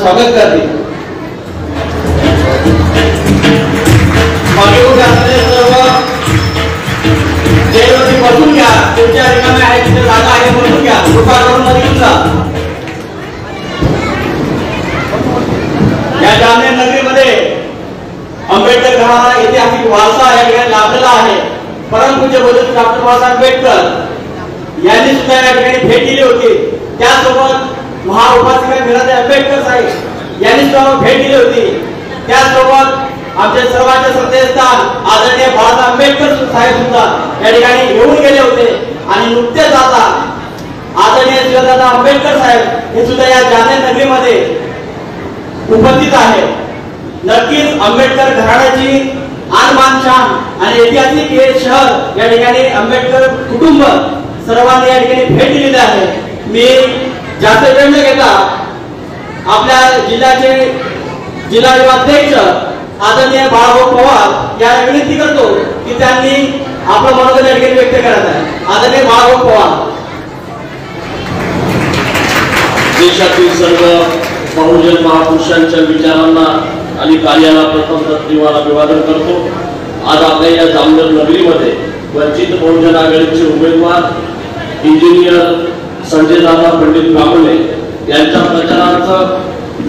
स्वागत करतील। मागे उभे असलेले सर्व जयवती बसून घ्या, तुमच्या रिकाम्या आहे तिथे जागा आहे बसून घ्या, कृपा करून मध्ये येऊन जा। या जामनेर नगरीमध्ये आंबेडकर घराणा ऐतिहासिक वारसा या ठिकाणी लाभलेला आहे। परमपूज्य डॉक्टर बाबासाहेब आंबेडकर यांनी सुद्धा या ठिकाणी भेट दिली होती। त्यासोबत महाउपासिका मीराबाई आंबेडकर साहेब यांनी सुद्धा भेट दिली होती। त्यासोबत आमचे सर्वांचे श्रद्धेस्थान आदरणीय बाळासाहेब आंबेडकर साहेब सुद्धा या ठिकाणी येऊन गेले होते आणि नुकतेच आता आदरणीय शिवदादा आंबेडकर साहेब हे सुद्धा या जामनेर नगरीमध्ये उपस्थित आहे। नक्कीच आंबेडकर घराण्याची आणबान शान आणि ऐतिहासिक हे शहर या ठिकाणी आंबेडकर कुटुंब सर्वांनी या ठिकाणी भेट दिलेली आहे। मी जास्त वेळ न घेता आपल्या जिल्ह्याचे जिल्हा विभागाध्यक्ष आदरणीय बाळाभाऊ पवार या विनंती करतो की त्यांनी आपलं मनोगत या ठिकाणी व्यक्त करत आहे। आदरणीय बाळाभाऊ पवार। देशातील सर्व बहुजन महापुरुषांच्या विचारांना आणि कार्याला प्रथम तत्वाला अभिवादन करतो। आज आपल्या या जामनेर नगरीमध्ये वंचित बहुजन आघाडीचे उमेदवार इंजिनियर संजय दादा पंडित गावले यांच्या प्रचारार्थ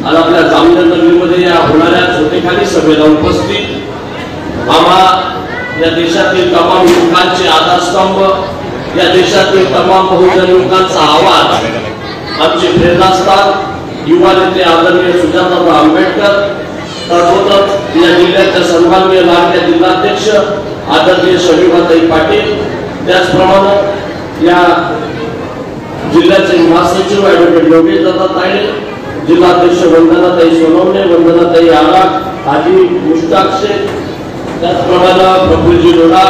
आज आपल्या जामनेर नगरीमध्ये या होणाऱ्या छोटेखानी सभेला उपस्थित आम्हा या देशातील तमाम युवकांचे आधारस्तंभ, या देशातील तमाम बहुजन युवकांचा आवाज, आमचे प्रेरणास्थान युवा नेते आदरणीय सुजाताबाई आंबेडकर, तसोच या जिल्ह्याच्या सन्माननीय लाडक्या जिल्हाध्यक्ष आदरणीय शमीभाताई पाटील, त्याचप्रमाणे या जिल्ह्याचे महासचिव ॲडव्होकेट योगेश दादा तायडे, जिल्हाध्यक्ष वंदनाताई सोनवणे, वंदनाताई आराग, हाजी मुश्ताक शेख, त्याचप्रमाणे प्रफुल्लजी लोढा,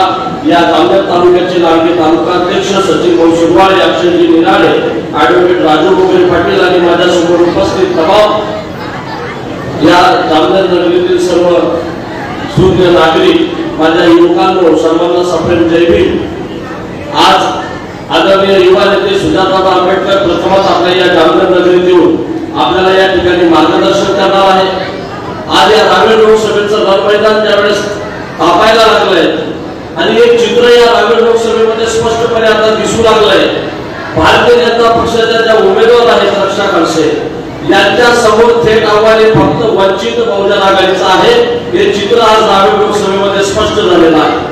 या जामनेर तालुक्याचे लाडके तालुकाध्यक्ष सचिन भाऊ शिरवाळे, अक्षयजी निराळे, ॲडव्होकेट राजू गोगरे पाटील आणि माझ्यासमोर उपस्थित तमाम या जामनेर नगरीतील सर्व सूर्य नागरिक, माझ्या युवकांनो सर्वांना सप्रेम जय भीम। आज आदरणीय युवा नेते सुजाताबाई आंबेडकर प्रथमच आपल्या या जामनेर नगरीत येऊन आपल्याला या ठिकाणी मार्गदर्शन करणार आहे। आज या रावेर लोकसभेचं रणमैदान त्यावेळेस तापायला लागलंय आणि एक चित्र या रावेर लोकसभेमध्ये स्पष्टपणे आता दिसू लागलंय। भारतीय जनता पक्षाच्या ज्या उमेदवार आहेत रक्षा खडसे यांच्या समोर थेट आव्हान फक्त वंचित बहुजन आघाडीचं आहे। हे चित्र आज रावेर लोकसभेमध्ये स्पष्ट झालेलं आहे।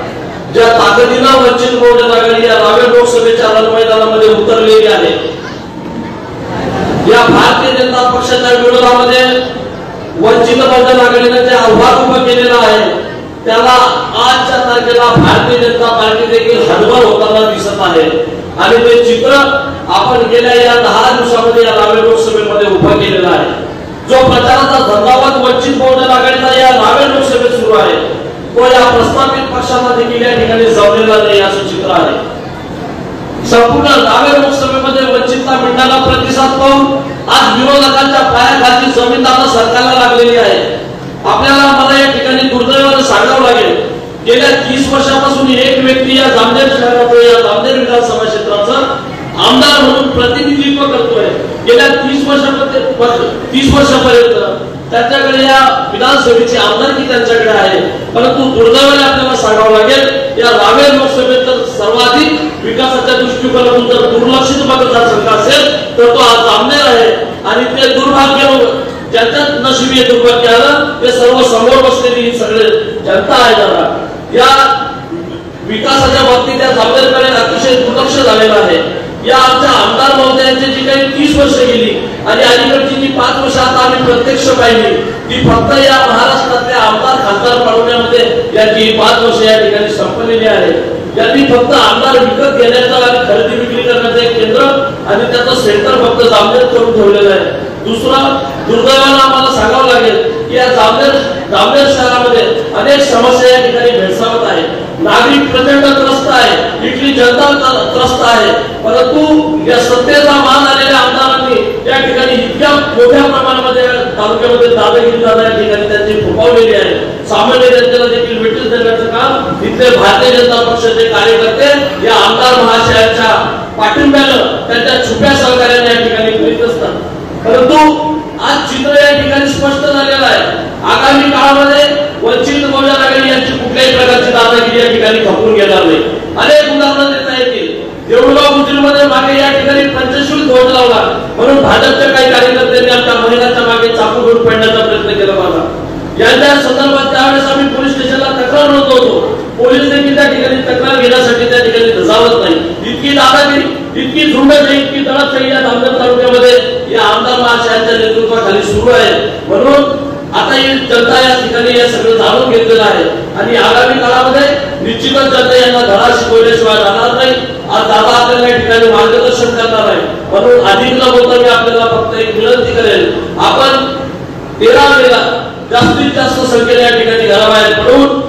ज्या ताकदीनं वंचित बहुजन आघाडी या रावेर लोकसभेच्या रणमैदानामध्ये उतरलेली आहे, या भारतीय जनता पक्षाच्या विरोधामध्ये वंचित बहुजन आघाडीने जे आव्हान उभं केलेलं आहे त्याला आजच्या तारखेला भारतीय जनता पार्टी देखील हतबल होताना दिसत आहे आणि ते चित्र आपण गेल्या या 10 दिवसामध्ये या रावेर लोकसभेमध्ये उभं केलेलं आहे। जो प्रचाराचा धंदावाद वंचित बहुजन आघाडीचा या रावेर लोकसभेत सुरू आहे तो या प्रस्तावित पक्षांना देखील या ठिकाणी जमलेला नाही असं चित्र आहे। संपूर्ण रावेर लोकसभेमध्ये वंचितला मिळणारा प्रतिसाद पाहून आज विरोधकांच्या पायाखाली जमीन दादा सरकारला लागलेली आहे। आपल्याला मला या ठिकाणी दुर्दैवाने सांगावं लागेल, गेल्या 30 वर्षापासून एक व्यक्ती या जामनेर शहराचं, या जामनेर विधानसभा क्षेत्राचं आमदार म्हणून प्रतिनिधित्व करतोय। गेल्या 30 वर्षापर्यंत त्यांच्याकडे या विधानसभेची आमदारकी त्यांच्याकडे आहे, परंतु दुर्दैवाने आपल्याला सांगावं लागेल या रावेर लोकसभेत सर्वाधिक विकासाच्या दृष्टिकोनातून जर दुर्लक्षित मतदारसंघ असेल तर तो आज जामनेर आहे आणि ते दुर्भाग्य ज्यांच्या नशिबी दुर्भाग्य आलं ते सर्व समोर बसलेली सगळे जनता आहे। जरा या विकासाच्या बाबतीत या जामनेरकडे अतिशय दुर्लक्ष झालेलं आहे। या आमच्या आमदार महोदयांची जी काही 30 वर्ष गेली आणि अलीकडची जी 5 वर्ष आता आम्ही प्रत्यक्ष पाहिली ती फक्त या महाराष्ट्रातल्या आमदार खासदार पळवण्यामध्ये यांची 5 वर्ष या ठिकाणी संपलेली आहे। यांनी फक्त आमदार विकत घेण्याचं आणि खरेदी विक्री करण्याचं एक केंद्र आणि त्याचं सेंटर फक्त जामनेर करून ठेवलेलं आहे। दुसरा दुर्दैवानं आम्हाला सांगावं लागेल की या जामनेर शहरामध्ये अनेक समस्या या ठिकाणी भेडसावत आहेत। नागरिक प्रचंड त्रस्त आहे, इथली जनता त्रस्त आहे, परंतु या सत्तेचा मान आलेल्या आमदारांनी या ठिकाणी इतक्या मोठ्या प्रमाणामध्ये तालुक्यामध्ये दादागिरी या ठिकाणी त्यांची फोपावलेली आहे। सामान्य जनतेला देखील वेठीस देण्याचं काम इथले भारतीय जनता पक्षाचे कार्यकर्ते या आमदार महाशयांच्या पाठिंब्यानं त्यांच्या छुप्या सहकार्याने या ठिकाणी करीत असतात। परंतु आज चित्र या ठिकाणी स्पष्ट झालेलं आहे. आगामी काळामध्ये वंचित बहुजन आघाडी यांची कुठल्याही प्रकारची दादागिरी या ठिकाणी खपवून घेणार नाही. अनेक उदाहरणं देता येतील. देऊळगाव बुद्रुकमध्ये मागे या ठिकाणी पंचशील ध्वज लावला म्हणून भाजपच्या काही कार्यकर्त्यांनी आमच्या महिलांच्या मागे चाकू घेऊन पडण्याचा प्रयत्न केला होता. यांच्या संदर्भात त्यावेळेस आम्ही पोलीस स्टेशनला तक्रार नोंदवतो. पोलीस देखील त्या ठिकाणी तक्रार घेण्यासाठी त्या ठिकाणी धजावत नाही. इतकी दादागिरी, इतकी झुंडशाही, इतकी दडपशाही या जामनेर तालुक्यामध्ये या आमदार महाशयांच्या नेतृत्वाखाली सुरू आहे. म्हणून आता ही जनता या ठिकाणी हे सगळं जाणून घेतलेलं आहे आणि आगामी काळामध्ये निश्चितच जनता यांना धडा शिकवल्याशिवाय राहणार नाही. आज दादा आपल्याला या ठिकाणी मार्गदर्शन करणार आहे. म्हणून अधिक न बोलता मी आपल्याला फक्त एक विनंती करेल, आपण 13 मेला जास्तीत जास्त संख्येने या ठिकाणी घराबाहेर पडून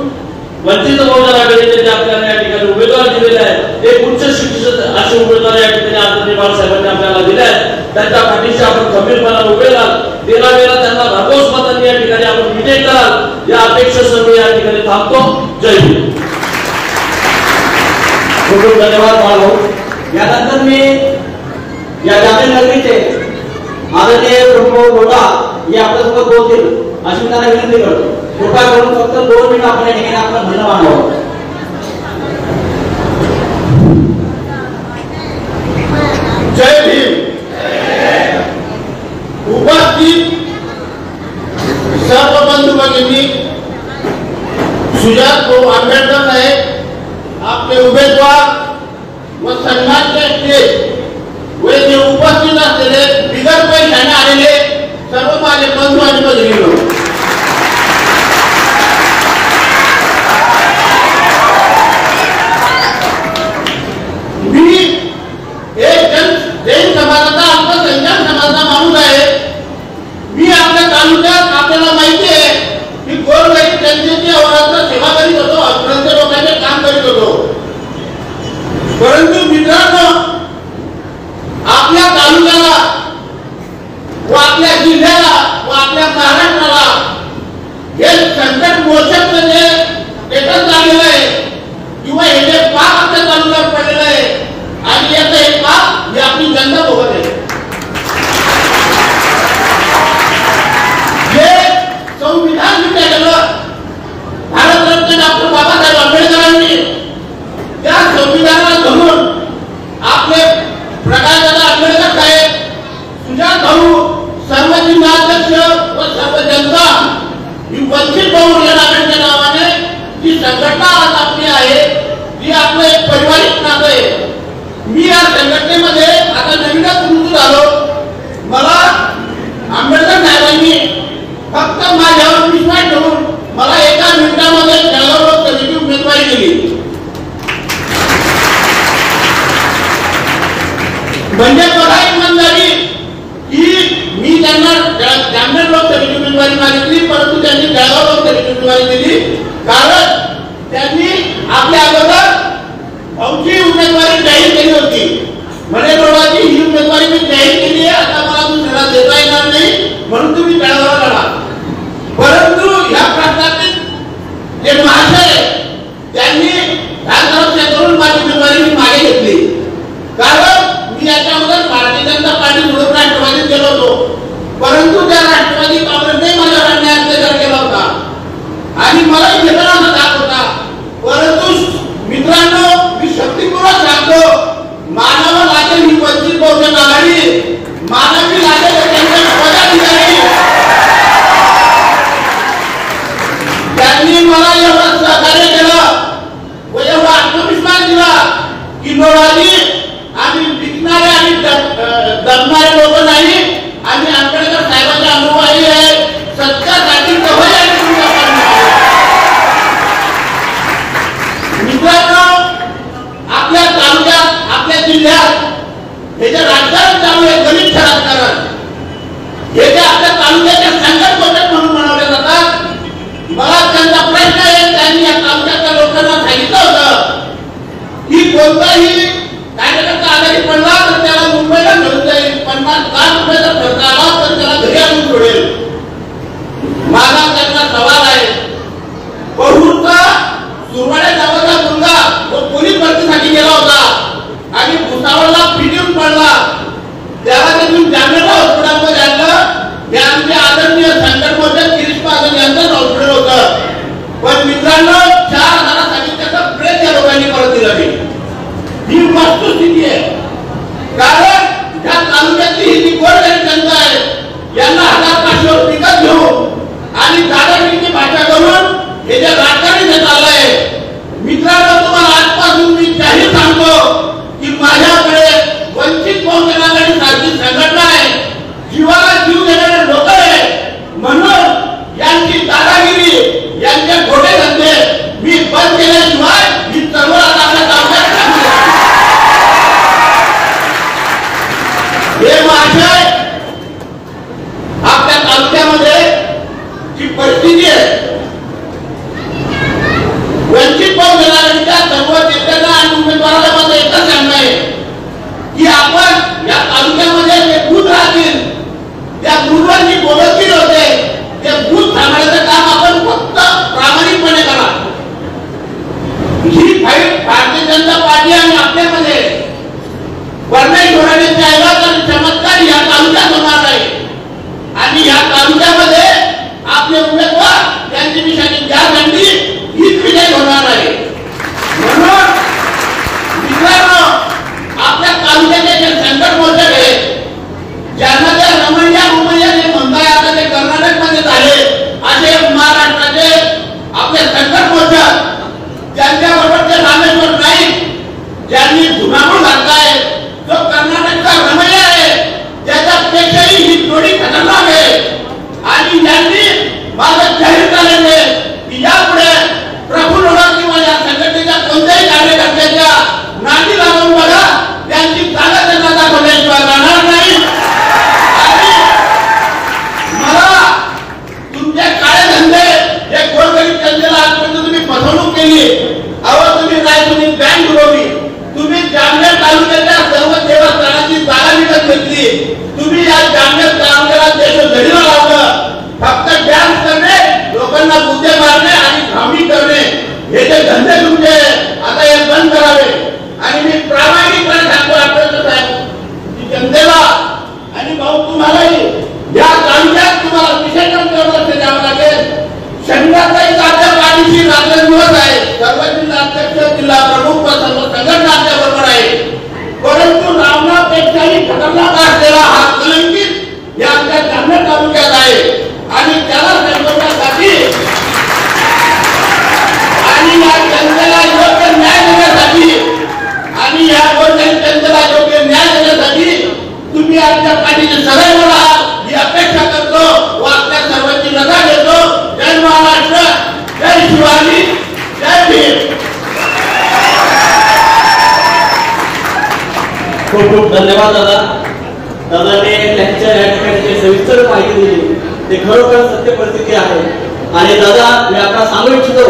वंचित बहुजन आघाडीने जे आपल्याला या ठिकाणी उमेदवार दिलेले आहेत एक उच्च शिक्षित असे उमेदवार या ठिकाणी आदरणीय बाळासाहेबांनी आपल्याला दिले आहेत. त्यांच्या पाठीशी आपण खंबीरपणाने उभे राहाल. 13 मेला त्यांना भरघोस मतांनी या ठिकाणी आपण विजय कराल या अपेक्षेसह या ठिकाणी थांबतो. जय हिंद. खूप खूप धन्यवाद बाळभाऊ. यानंतर मी या जामनेर नगरीचे आदरणीय प्रभू लोढा हे आपल्यासोबत बोलतील अशी मी त्यांना विनंती करतो. कृपया करून फक्त 2 मिनिट आपण या ठिकाणी आपलं म्हणणं मांडावं. जय भीम. उपस्थित सर्व बंधू भगिनी, सुजात भाऊ आंबेडकर साहेब आपले उमेदवार व सन्मानचे स्टेज व जे उपस्थित असलेले बिगर पैशाने आलेले सर्व माझे बंधू आणि भगिनींनो, मी एक जैन समाजाचा अल्पसंख्याक समाजाचा माणूस आहे. मी आपल्या तालुक्यात आपल्याला माहिती आहे की गोरगरीब जनतेची अहोरात्र सेवा करीत होतो, अग्रंथ लोकांचे काम करीत होतो. परंतु मित्रांनो, आपल्या तालुक्याला व आपल्या जिल्ह्याला व आपल्या महाराष्ट्राला हे संकट मोचक म्हणजे एकच झालेलं आहे किंवा हे जे पाप आपल्या तालुक्यात पडलेलं आहे आणि याचं हे पाप ही आपली जनता भोगत आहे. जे संविधान लिहिलं गेलं भारतरत्न डॉक्टर बाबासाहेब आंबेडकरांनी, त्या संविधानाला धरून आपले प्रकाशदादा आंबेडकर साहेब, सुजात भाऊ, सर्व जिल्हाध्यक्ष व सर्व जनता ही वंचित बहुजन आघाडीच्या नावाने जी संघटना आज आपली आहे ती आपलं एक पारिवारिक नातं आहे. मी या संघटनेमध्ये आता नवीनच रुजू झालो. मला आंबेडकर साहेबांनी फक्त माझ्यावर विश्वास ठेवून मला एका मिनिटामध्ये जळगाव लोकसभेची उमेदवारी दिली. म्हणजे बघा इमानदारी की मी त्यांना जामनेर लोकसभेची उमेदवारी मागितली, परंतु त्यांनी जळगाव लोकसभेची उमेदवारी दिली. कारण त्यांनी आपल्या अगोदर भाऊची उमेदवारी जाहीर केली होती. म्हणे लोढाची ही उमेदवारी मी जाहीर केली आहे, आता मला दुसऱ्याला देता येणार नाही, म्हणून तुम्ही जळगावला लढा. परंतु ह्या प्रश्नातील जे महाशय त्यांनी करून माझी उमेदवारी मी मागे घेतली. कारण मी याच्यामध्ये भारतीय जनता पार्टी सोडून राष्ट्रवादीत गेलो होतो. परंतु त्या राष्ट्रवादी काँग्रेसने माझ्यावर अन्याय अत्याचार केला होता आणि मलाही भेटण्याचा दाख होता. परंतु मित्रांनो, मी शक्तीपूर्वक सांगतो, मानव लागेल ही वंचित बहुजन आघाडी, मानवी लागेल त्यांच्या पदाधिकारी. त्यांनी मला एवढं सहकार्य केलं व एवढा आत्मविश्वास दिला की लोढाजी आम्ही विकणारे आणि दमणारे लोक नाही, आम्ही आंबेडकर साहेबांच्या अनुयायी आहे. सत्यासाठी मित्रांनो, आपल्या तालुक्यात आपल्या जिल्ह्यात हे जे राजकारण चालू आहे, गलिच्छ राजकारण, हे जे आपल्या तालुक्याच्या संकट मोठे म्हणून बनवले जातात. मला त्यांचा प्रश्न आहे, त्यांनी या तालुक्यातल्या लोकांना सांगितलं होतं की कोणताही कार्यकर्ता आजारी पडला तर त्याला मुंबईला घेऊन जाईल, 50 लाख रुपयाचा खर्च आला तर त्याला घरी आणून सोडेल. माझा त्यांना सवाल आहे, बहुरूचा सुरवाडे नावाचा मुलगा तो पोलीस भरतीसाठी गेला होता आणि भुसावळला पिटून पडला. त्याला त्यांनी जामनेर हॉस्पिटलमध्ये आणलं. हे आमचे मित्रांनो 4000साठी त्याचं प्रेत या लोकांनी परत दिलं नाही. ही वस्तुस्थिती आहे. कारण त्या तालुक्यातली ही जी गोरगरीब जनता आहे यांना 1000-500 विकत घेऊन आणि दादागिरीची भाषा करून हे जे राजकारण जे चाललंय, मित्रांनो तुम्हाला आजपासून मी जाहीर सांगतो की माझ्याकडे वंचित बहुजन आघाडी सारखी संघटना आहे, जीवाला जीव देणारे लोक आहे. म्हणून यांची दादागिरी, यांचे खोटे धंदे मी बंद केल्याशिवाय ही चळवळ आपल्या ताब्यात नाही. हे महाशय आपल्या तालुक्यामध्ये जी परिस्थिती आहे, वंचित बहुजन आघाडीच्या सर्व नेत्यांना आणि उमेदवाराला माझं एकच सांगणं आहे की आपण या तालुक्यामध्ये जे बूथ राहतील त्या बूथवर जी बोलतील होते ते बूथ सांभाळायचं काम आपण फक्त प्रामाणिकपणे करा. ही फाईट भारतीय जनता पार्टी आणि आपल्यामध्ये वर्णही धोरणाचे ऐवज चमत्कार या तालुक्यात होणार आहे. आणि या तालुक्यामध्ये आपले उमेदवार त्यांची निशाणी ज्या गंडी हीच विजय होणार आहे. म्हणून मित्रांनो आपल्या तालुक्याचे जे संकट मोर्चे आहेत, ज्यांना त्या रमैया जे म्हणताय आता ते कर्नाटकमध्ये झाले, असे महाराष्ट्राचे आपले संकट मोर्चा ज्यांच्याबरोबर ते रामेश्वर नाईक ज्यांनी धुमाकूळ घातलाय, जो कर्नाटकचा रमैया आहे त्याच्यापेक्षाही ही जोडी खतरनाक आहे. आणि यांनी माझं जाहीर केलेलं आहे की यापुढे प्रफुल्ल होणार किंवा या संघटनेच्या कोणत्याही कार्यकर्त्याच्या नादी लागून बघा, त्यांची जागा त्यांना दाखवल्याशिवाय राहणार नाही. आणि मला तुमचे काळे धंदे हे गोरगरीब जनतेला आजपर्यंत तुम्ही फसवणूक केली. अहो तुम्ही रायसोनी बँक उडवली, तुम्ही जामनेर तालुक्याच्या सर्व देवस्थानाची जागा विकत घेतली, तुम्ही या जामनेर तालुक्याला देशोधडीला लावलं. फक्त डान्स करणे, लोकांना बुद्धे मारणे आणि घावणी करणे हे जे धंदे तुमचे आता हे बंद करावे. आणि मी प्रामाणिकपणे सांगतो आपल्याला साहेब की जनतेला आणि भाऊ तुम्हालाही या तालुक्यात तुम्हाला विशेष लक्ष द्यावं लागेल. शनिवारचाही आपल्या पाठीशी रात्रदिवस आहे, सर्व जिल्हा अध्यक्ष, जिल्हा प्रमुख व सर्व संघटना आपल्या बरोबर आहे. परंतु रावणापेक्षाही खतरनाक असलेला हा कलंकित या आमच्या जामनेर तालुक्यात आहे. आणि त्याला संपवण्यासाठी आणि या जनतेला योग्य न्याय देण्यासाठी आणि या गोरगरीब जनतेला योग्य न्याय देण्यासाठी तुम्ही आमच्या पाठीचे सदैव राहा ही अपेक्षा करतो व आपल्या सर्वांची रजा घेतो. जय महाराष्ट्र, जय शिवाजी, जय भीम. खूप खूप धन्यवाद दादा. दादाने त्यांच्या या ठिकाणी सविस्तर माहिती दिली, ते खरोखर सत्य परिस्थिती आहे. आणि दादा मी आपल्याला सांगू इच्छितो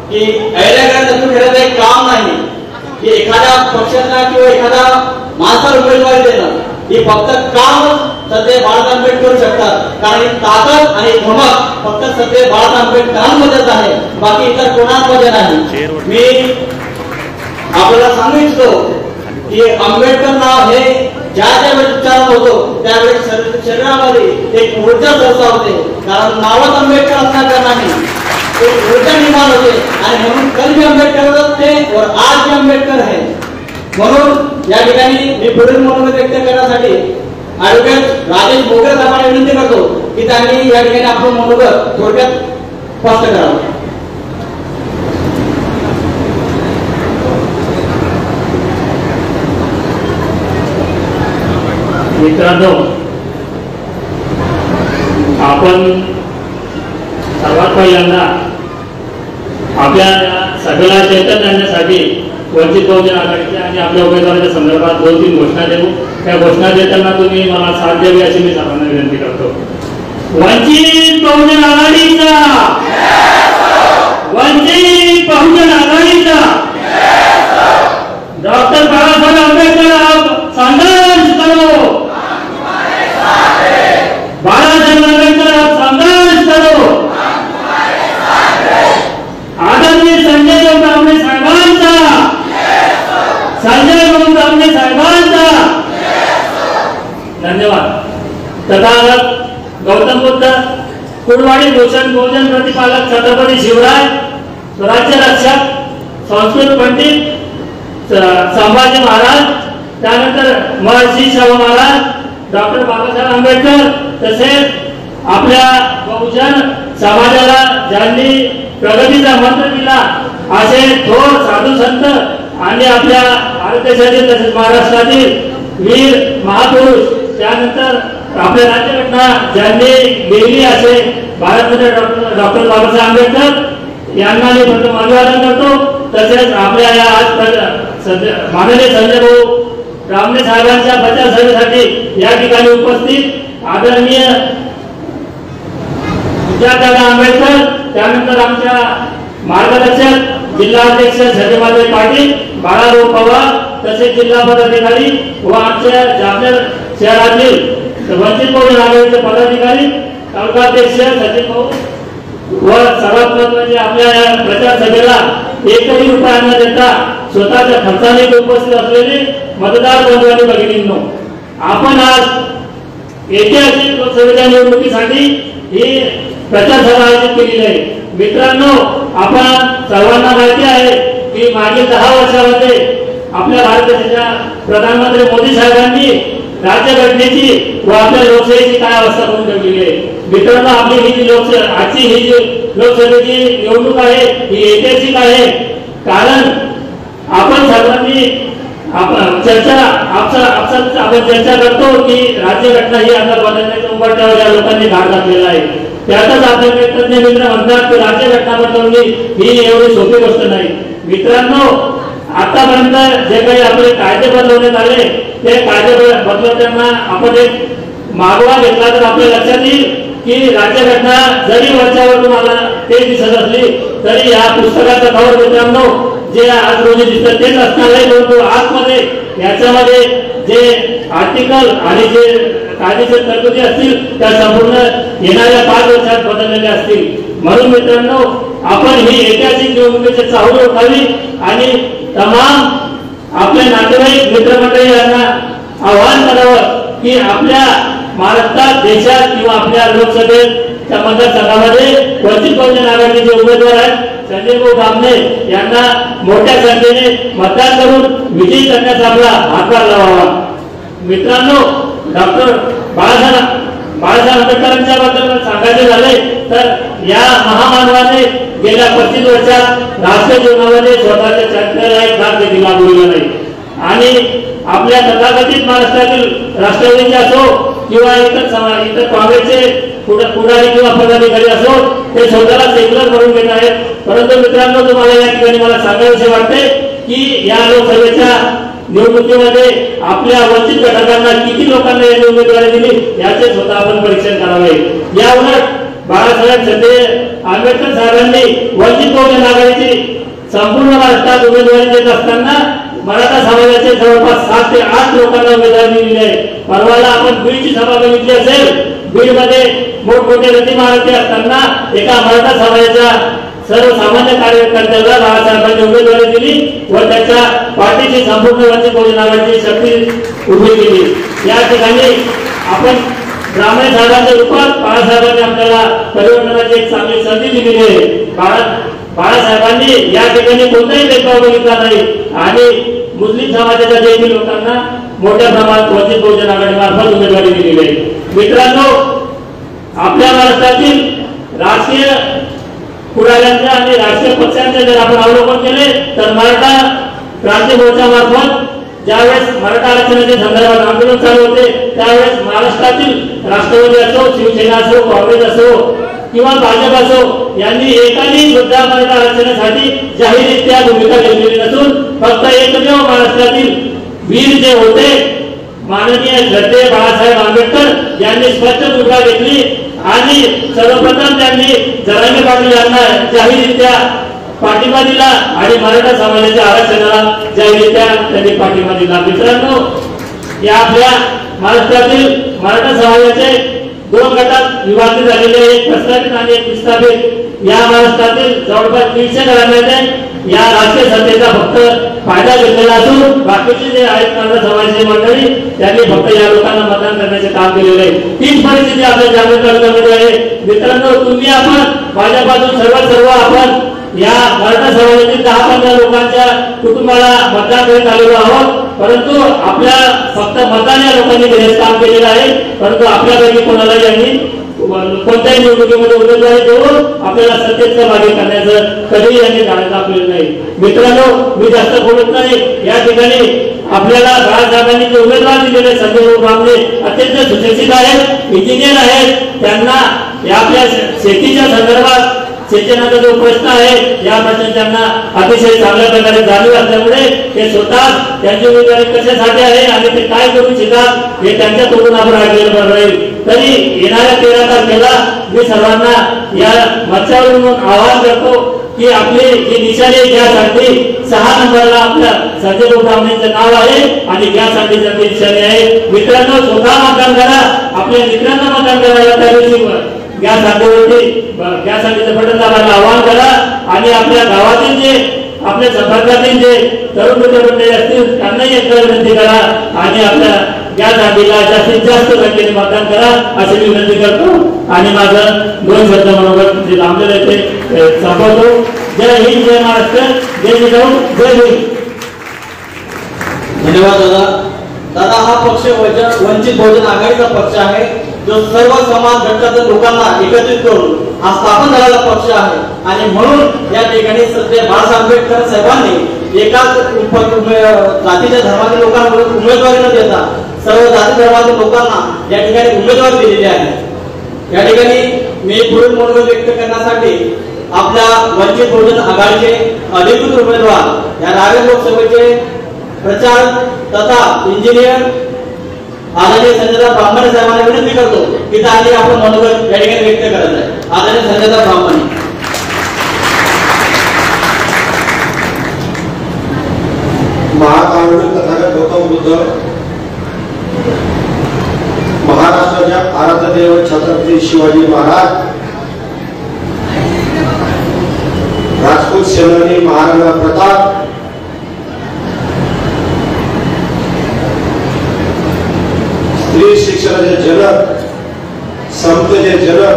की ऐल्याकडे नसून घेण्याचं एक काम नाही की एखाद्या पक्षाला किंवा एखाद्या माणसाला उमेदवारी देणं, ही फक्त काम सध्या बाळासाहेब आंबेडकर करू शकतात. कारण ही ताकद आणि धमक फक्त सध्या बाळासाहेब आंबेडकरांमध्येच आहे, बाकी इतर कोणामध्ये नाही. मी आपल्याला सांगू इच्छितो की आंबेडकर नाव हे ज्या वेळेस उच्चारण होतो त्यावेळेस शरीरामध्ये एक ऊर्जा सरसा होते. कारण नावात आंबेडकर असणार नाही, एक ऊर्जा निर्माण होते. आणि म्हणून कल भी आंबेडकर थे और आज भी आंबेडकर है. म्हणून या ठिकाणी मी पुढील मनोगत व्यक्त करण्यासाठी ॲडव्होकेट राजेश मोगरे साहेबांना विनंती करतो की त्यांनी या ठिकाणी आपलं मनोगत थोडक्यात स्पष्ट करावं. मित्रांनो, आपण सर्वात पहिल्यांदा आपल्या सगळ्या चेतन आणण्यासाठी वंचित बहुजन आघाडीच्या आणि आपल्या उमेदवाराच्या संदर्भात 2-3 घोषणा देऊ. त्या घोषणा देताना तुम्ही मला साथ द्यावी अशी मी सर्वांना विनंती करतो. वंचित बहुजन आघाडीचा, वंचित बहुजन आघाडीचा, डॉक्टर बाळासाहेब आंबेडकर आप संघर्ष करो, बाळासाहेब आंबेडकर आप संघर्ष करो. आदरणीय संजय गांधी साहेबांचा, संजय गांधी साहेबांचा धन्यवाद. तथागत गौतम बुद्ध कुलवाडी भूषण बहुजन प्रतिपालक छत्रपती शिवराय स्वराज्य रक्षक संस्कृत पंडित संभाजी महाराज, त्यानंतर महर्षी शाहू महाराज, डॉक्टर बाबासाहेब आंबेडकर, तसेच आपल्या बहुजन समाजाला ज्यांनी प्रगतीचा मंत्र दिला असे थोर साधू संत आणि आपल्या भारत देशातील तसेच महाराष्ट्रातील वीर महापुरुष, त्यानंतर आपल्या राज्यघटना ज्यांनी लिहिली असे भारतरत्न डॉक्टर बाबासाहेब आंबेडकर यांना मी प्रथम अभिवादन करतो। तसेच आपल्या या आज माननीय संजय भाऊ रामने साहेबांच्या प्रचार सभेसाठी या ठिकाणी उपस्थित आदरणीय विद्यादादा आंबेडकर, त्यानंतर आमच्या मार्गदर्शक जिल्हाध्यक्ष संजयभाई पाटील, बाळाभाऊ पवार, तसेच जिल्हा पदाधिकारी व आमच्या जामनेर शहरातील वंचित बहुजन आघाडीचे पदाधिकारी, तालुकाध्यक्ष सचिन भाऊ व सर्वात महत्त्वाचे आपल्या या प्रचार सभेला एकही रुपया न देता स्वतःच्या खर्चाने उपस्थित असलेले मतदार बंधू आणि भगिनींनो, आपण आज ऐतिहासिक लोकसभेच्या निवडणुकीसाठी ही प्रचार सभा आयोजित केलेली आहे। मित्रांनो, आपण सर्वांना माहिती आहे की मागील 10 वर्षामध्ये आपल्या भारत देशाच्या प्रधानमंत्री मोदी साहेबांनी राज्यघटनेची व आपल्या लोकशाहीची काय अवस्था करून ठेवलेली आहे। मित्रांनो, आपली ही जी आजची ही जी लोकसभेची निवडणूक आहे ही ऐतिहासिक आहे, कारण आपण सर्वांनी आपण चर्चा करतो की राज्यघटना ही आता बदलण्याच्या उंबरठ्यावर या लोकांनी धाड घातलेला आहे। त्यातच आपले तज्ञ मित्र म्हणतात की राज्यघटना बदलवणे ही एवढी सोपी गोष्ट नाही। मित्रांनो, आतापर्यंत जे काही आपले कायदे बदलवण्यात आले ते कायदे बदलवताना आपण एक मागोवा घेतला तर आपल्या लक्षात येईल की राज्यघटना जरी वरच्यावर तुम्हाला ते दिसत असली तरी या पुस्तकाचा कव्हर मित्रांनो जे आज रोजी दिसतं तेच असणार आहे, परंतु आतमध्ये याच्यामध्ये जे आर्टिकल आणि जे कायदेशीर तरतुदी असतील त्या संपूर्ण येणाऱ्या 5 वर्षात बदललेल्या असतील। म्हणून मित्रांनो, आपण ही ऐतिहासिक निवडणुकीची चाहूल उठावी आणि तमाम आपल्या नातेवाईक मित्रमंडळी यांना आवाहन करावं की आपल्या महाराष्ट्रात, देशात किंवा आपल्या लोकसभेच्या मतदारसंघामध्ये वंचित बहुजन आघाडीचे उमेदवार आहेत संजय भाऊ रामने यांना मोठ्या संख्येने मतदान करून विजयी करण्याचा आपला हातभार लावावा। मित्रांनो, डॉक्टर बाळासाहेब आंबेडकरांच्या बद्दल सांगायचे झाले तर या महामानवाने गेल्या 35 वर्षात राष्ट्रीय जीवनामध्ये स्वतःच्या चरित्राला एक भाग देखील लागलेला नाही आणि आपल्या तथाकथित महाराष्ट्रातील राष्ट्रवादीचे असो किंवा इतर काँग्रेसचे पुढारी किंवा पदाधिकारी असो ते स्वतःला सेक्युलर म्हणून घेत आहेत। परंतु मित्रांनो, तुम्हाला या ठिकाणी मला सांगायचे वाटते की या लोकसभेच्या निवडणुकीमध्ये आपल्या वंचित घटकांना किती लोकांना यांनी उमेदवारी दिली याचे स्वतः आपण परीक्षण करावे। या उलट बाळासाहेब आंबेडकर साहेबांनी वंचित बहुजन आघाडीची संपूर्ण महाराष्ट्रात उमेदवारी देत असताना मराठा समाजाचे जवळपास 7 ते 8 लोकांना उमेदवारी दिली आहे। परवाला आपण बीडची सभा बघितली असेल, बीडमध्ये मोठमोठे रथीमारती असताना एका मराठा समाजाच्या सर्वसामान्य कार्यकर्त्याला बाळासाहेबांनी उमेदवारी दिली व त्याच्या पाठीची संपूर्ण वंचित बहुजन आघाडीची शक्ती उभी केली। या ठिकाणी आपण ब्राह्मण साहेबांच्या रूपात बाळासाहेबांनी आपल्याला परिवर्तनाची एक चांगली संधी दिलेली आहे। बाळासाहेबांनी या ठिकाणी कोणताही भेदभाव बघितला नाही आणि मुस्लिम समाजाच्या देखील लोकांना मोठ्या प्रमाणात वंचित बहुजन आघाडीमार्फत उमेदवारी दिलेली आहे। मित्रांनो, आपल्या महाराष्ट्रातील राजकीय पुढाऱ्यांच्या आणि राजकीय पक्षांचे जर आपण अवलोकन केले तर मराठा क्रांती मोर्चामार्फत ज्यावेळेस मराठा आरक्षणाच्या संदर्भात आंदोलन चालू होते त्यावेळेस महाराष्ट्रातील राष्ट्रवादी असो, शिवसेना असो, काँग्रेस असो किंवा भाजप असो यांनी एकाही सुद्धा मराठा आरक्षणासाठी जाहीररित्या भूमिका घेतलेली नसून फक्त एकमेव महाराष्ट्रातील वीर जे होते माननीय श्रद्धेय बाळासाहेब आंबेडकर यांनी स्पष्ट भूमिका घेतली आणि सर्वप्रथम त्यांनी जरांगे पाटील यांना जाहीररित्या पाठिंबा दिला आणि मराठा समाजाच्या आरक्षणाला जाहीररित्या त्यांनी पाठिंबा दिला। मित्रांनो, या आपल्या महाराष्ट्रातील मराठा समाजाचे 2 गटात विभागणी झालेले, एक प्रस्थापित आणि एक विस्थापित। या महाराष्ट्रातील जवळपास 300 घराण्याने या राजकीय सत्तेचा फक्त फायदा घेतलेला असून बाकीचे जे आहेत मराठा समाजाची मंडळी त्यांनी फक्त या लोकांना मतदान करण्याचे काम केलेले आहे। तीच परिस्थिती आपल्या जामनेर तालुक्यामध्ये आहे। मित्रांनो, तुम्ही आपण माझ्यापासून सर्व आपण या मराठा समाजातील 10-15 लोकांच्या कुटुंबाला मतदान करत आलेलो आहोत, परंतु आपल्या फक्त मतदान या लोकांनी बरेच काम केलेलं आहे, परंतु आपल्यापैकी कोणाला यांनी कोणत्याही निवडणुकीमध्ये उमेदवारी देऊन आपल्याला सत्तेत सहभागी करण्याचं कधीही यांनी धाडस दाखवलेलं नाही. मित्रांनो, मी जास्त बोलत नाही. या ठिकाणी आपल्याला बाळासाहेबांनी जे उमेदवार दिलेले संजय बाबरे अत्यंत सुशिक्षित आहेत, इंजिनियर आहेत. त्यांना या आपल्या शेतीच्या संदर्भात सिंचनाचा जो प्रश्न आहे या प्रश्न त्यांना अतिशय चांगल्या प्रकारे जाणीव असल्यामुळे ते स्वतः त्यांची उमेदवारी कशासाठी आहे आणि ते काय करू इच्छितात हे त्यांच्या तोडून आपण ऐकलेलं बरं राहील. तरी येणाऱ्या 13 तारखेला मी सर्वांना या मंचावरून आवाहन करतो की आपली जी निशाणी गॅससाठी 6 नंबरला आपल्या संजय बाबरेंचं नाव आहे आणि गॅससाठी जी निशाणी आहे. मित्रांनो, स्वतः मतदान करा, आपल्या मित्रांना मतदान करायला त्या दिवशी गॅससाठीचं बटन दाबायला आवाहन करा आणि आपल्या गावातील जे आपल्या संपर्कातील जे तरुण मंडळी असतील त्यांनाही एक विनंती करा आणि आपल्या गॅससाठीला जास्तीत जास्त संख्येने मतदान करा अशी मी विनंती करतो आणि माझं 2 शब्द मनोगत जे लांबलेलं ते संपवतो. जय हिंद, जय महाराष्ट्र, जय जिजाऊ, जय भीम. धन्यवाद दादा. दादा, हा पक्ष वंचित बहुजन आघाडीचा पक्ष आहे जो सर्व समाज घटकातील लोकांना एकत्रित करून हा स्थापन झालेला पक्ष आहे आणि म्हणून या ठिकाणी सध्या बाळासाहेब आंबेडकर साहेबांनी एकाच जातीच्या धर्मातील लोकांना उमेदवारी न देता सर्व जाती धर्मातील लोकांना या ठिकाणी उमेदवारी दिलेली आहे. या ठिकाणी मी पुढील मनोगत व्यक्त करण्यासाठी आपल्या वंचित बहुजन आघाडीचे अधिकृत उमेदवार या रावेर लोकसभेचे प्रचार तथा इंजिनियर आदरणीय संजय ब्राह्मणे साहेबांना विनंती करतो की त्यांनी आपण मनोगत या ठिकाणी व्यक्त करत आहे. आदरणीय संजय ब्राह्मणे. महाकारुण्य तथागत गौतम बुद्ध, महाराष्ट्राच्या आराध्य दैवत छत्रपती शिवाजी महाराज, राजपूत सेनानी महाराणा प्रताप, स्त्री शिक्षणाचे जनक, समतेचे जनक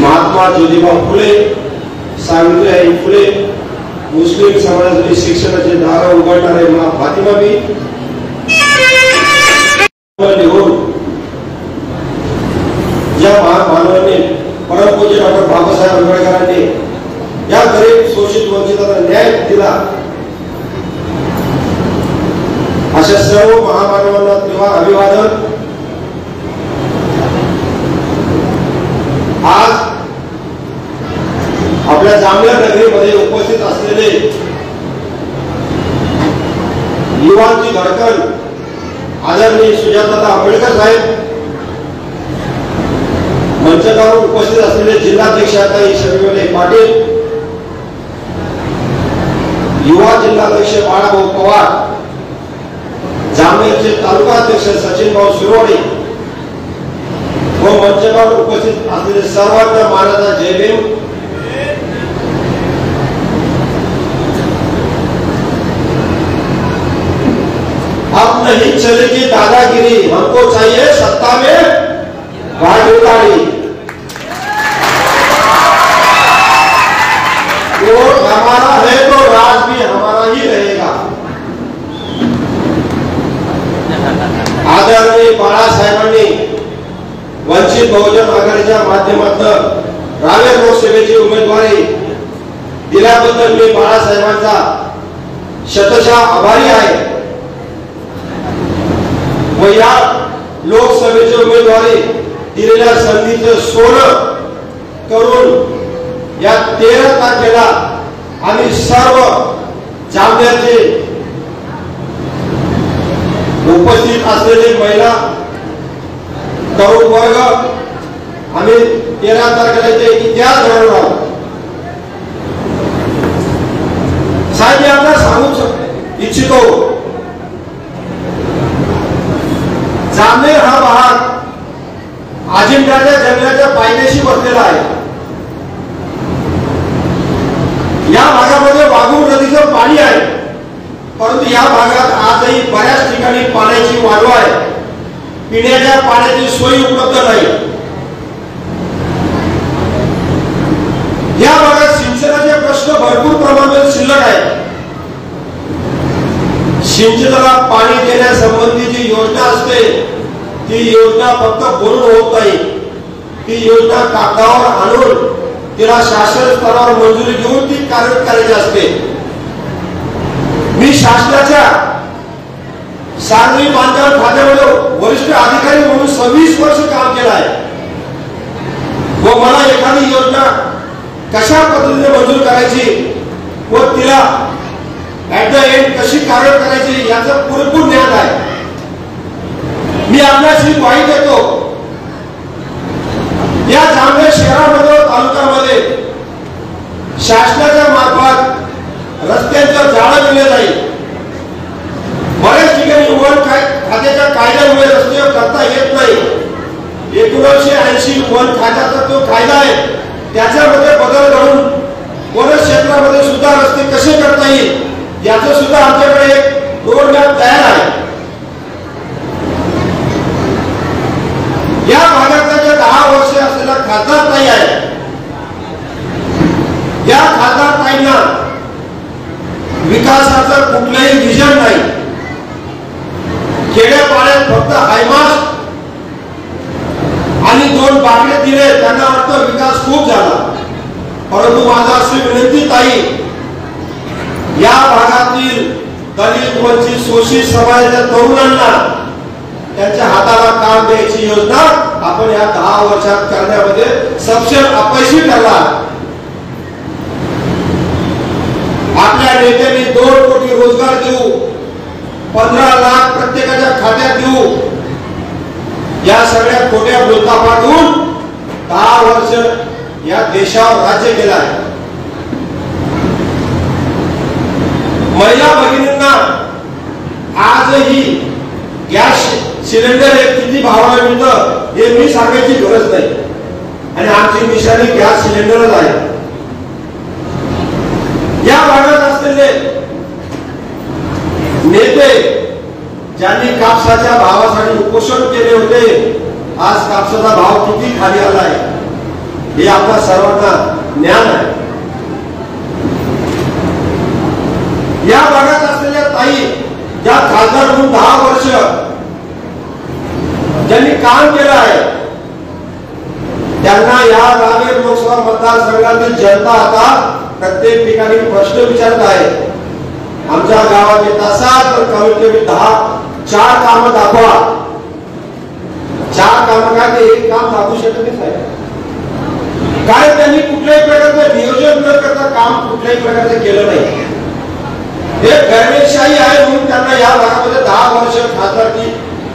महात्मा ज्योतिबा फुले, सावित्रीबाई फुले, मुस्लिम समाजासाठी शिक्षणाचे दार उघडणारे मा फातिमाबी ज्या महामानवांनी परमपूज्य डॉक्टर बाबासाहेब आंबेडकरांनी या गरीब शोषित वंचितांना न्याय दिला, अशा सर्व महामानवांना त्रिवार अभिवादन. आज आपल्या जामनेर नगरीमध्ये उपस्थित असलेले युवांची धडकन आदरणीय सुजाताताई आंबेडकर साहेब, मंचावर उपस्थित असलेले जिल्हाध्यक्ष शर्मिळे पाटील, युवा जिल्हाध्यक्ष बाळाभाऊ पवार, जामनेरचे तालुकाध्यक्ष सचिन भाऊ शिरोडे व मंचावर उपस्थित असलेले सर्वांना मानाचा जय भीम. अब नहीं चलेगी दादागिरी, हमको चाहिए सत्ता में भागीदारी. वोट हमारा है तो राज भी हमारा ही रहेगा. आदरणीय बाळासाहेबांनी वंचित बहुजन आघाडीच्या माध्यमातून रावेर लोकसभेची उमेदवारी दिल्याबद्दल मी बाळासाहेबांचा शतशः आभारी आहे व या लोकसभेची उमेदवारी दिलेल्या संधीचं सोनं करून या 13 तारखेला आम्ही सर्व जामनेरचे उपस्थित असलेले महिला तरुण वर्ग आम्ही 13 तारखेला ते इतिहास घडवणार आहोत. साहेब, मी आपल्याला सांगू इच्छितो, जामनेर हा भाग अजिंठ्याच्या जंगलाच्या पायथ्याशी बसलेला आहे. या भागामध्ये वाघूर नदीचं पाणी आहे, परंतु या भागात आजही बऱ्याच ठिकाणी पाण्याची वाळू आहे, पिण्याच्या पाण्याची सोय उपलब्ध नाही. या भागात सिंचनाचे प्रश्न भरपूर प्रमाणात शिल्लक आहेत. सिंचनाला पाणी देण्यासंबंधी जी योजना असते ती योजना फक्त बोलून होत नाही. ती योजना कागदावर आणून तिला शासन स्तरावर मंजुरी घेऊन ती कार्यरत करायची असते. मी शासनाच्या सार्वजनिक बांधकाम खात्यामध्ये वरिष्ठ अधिकारी म्हणून 26 वर्ष काम केलं आहे व मला एखादी योजना कशा पद्धतीने मंजूर करायची व तिला ऍट द एंड कशी कार्य करायची याचं पुरेपूर ज्ञान आहे. मी आपल्याशी ग्वाही देतो, या जामनेर शहरामध्ये तालुक्यामध्ये शासनाच्या मार्फत रस्त्यांचं जाळं दिले जाईल. बऱ्याच ठिकाणी वन खात्याच्या कायद्यामुळे रस्ते करता येत नाही. 1980 वन खात्याचा जो कायदा आहे त्याच्यामध्ये बदल करून वन क्षेत्रामध्ये सुद्धा रस्ते कसे करता येईल याचं सुद्धा आमच्याकडे एक रोड मॅप तयार आहे. या भागातल्या ज्या 10 वर्ष असलेला खासदार ताई आहे, या खासदार ताईंना विकासाचं कुठलंही विजन नाही. खेड्यापाड्यात फक्त हायमास आणि 2 बाकडे दिले, त्यांना वाटतं विकास खूप झाला. परंतु माझा अशी विनंती ताई, या भागातील दलित वंचित शोषित समाजाच्या तरुणांना त्यांच्या हाताला काम द्यायची योजना आपण या 10 वर्षात करण्यामध्ये सक्षम अपयशी ठरला. आपल्या नेत्यांनी 2 कोटी रोजगार देऊ, 15 लाख प्रत्येकाच्या खात्यात देऊ, या सगळ्या खोट्या बोलता पाठवून 10 वर्ष या देशावर राज्य केलं आहे. महिला भगिनींना आजही गॅस सिलेंडर किती भावाला मिळतं हे मी सांगायची गरज नाही आणि आमची निशाणी गॅस सिलेंडरच आहे. या भागात असलेले नेते ज्यांनी कापसाच्या भावासाठी उपोषण केले होते, आज कापसाचा भाव किती खाली आला आहे हे आपल्या सर्वांना ज्ञान आहे. या भागात असलेल्या ताई ज्या खासदार म्हणून 10 वर्ष ज्यांनी काम केलं आहे त्यांना या रावेर लोकसभा मतदारसंघातील जनता आता प्रत्येक ठिकाणी प्रश्न विचारत आहे. आमच्या गावात येत असाल तर कमीत कमी 4 कामं दाखवा. 4 कामं काय ते एक काम दाखवू शकत नाही. काय त्यांनी कुठल्याही प्रकारचं नियोजन न करता काम कुठल्याही प्रकारचं केलं नाही. हे गैरशाही आहे म्हणून त्यांना या भागामध्ये 10 वर्ष खासदारकी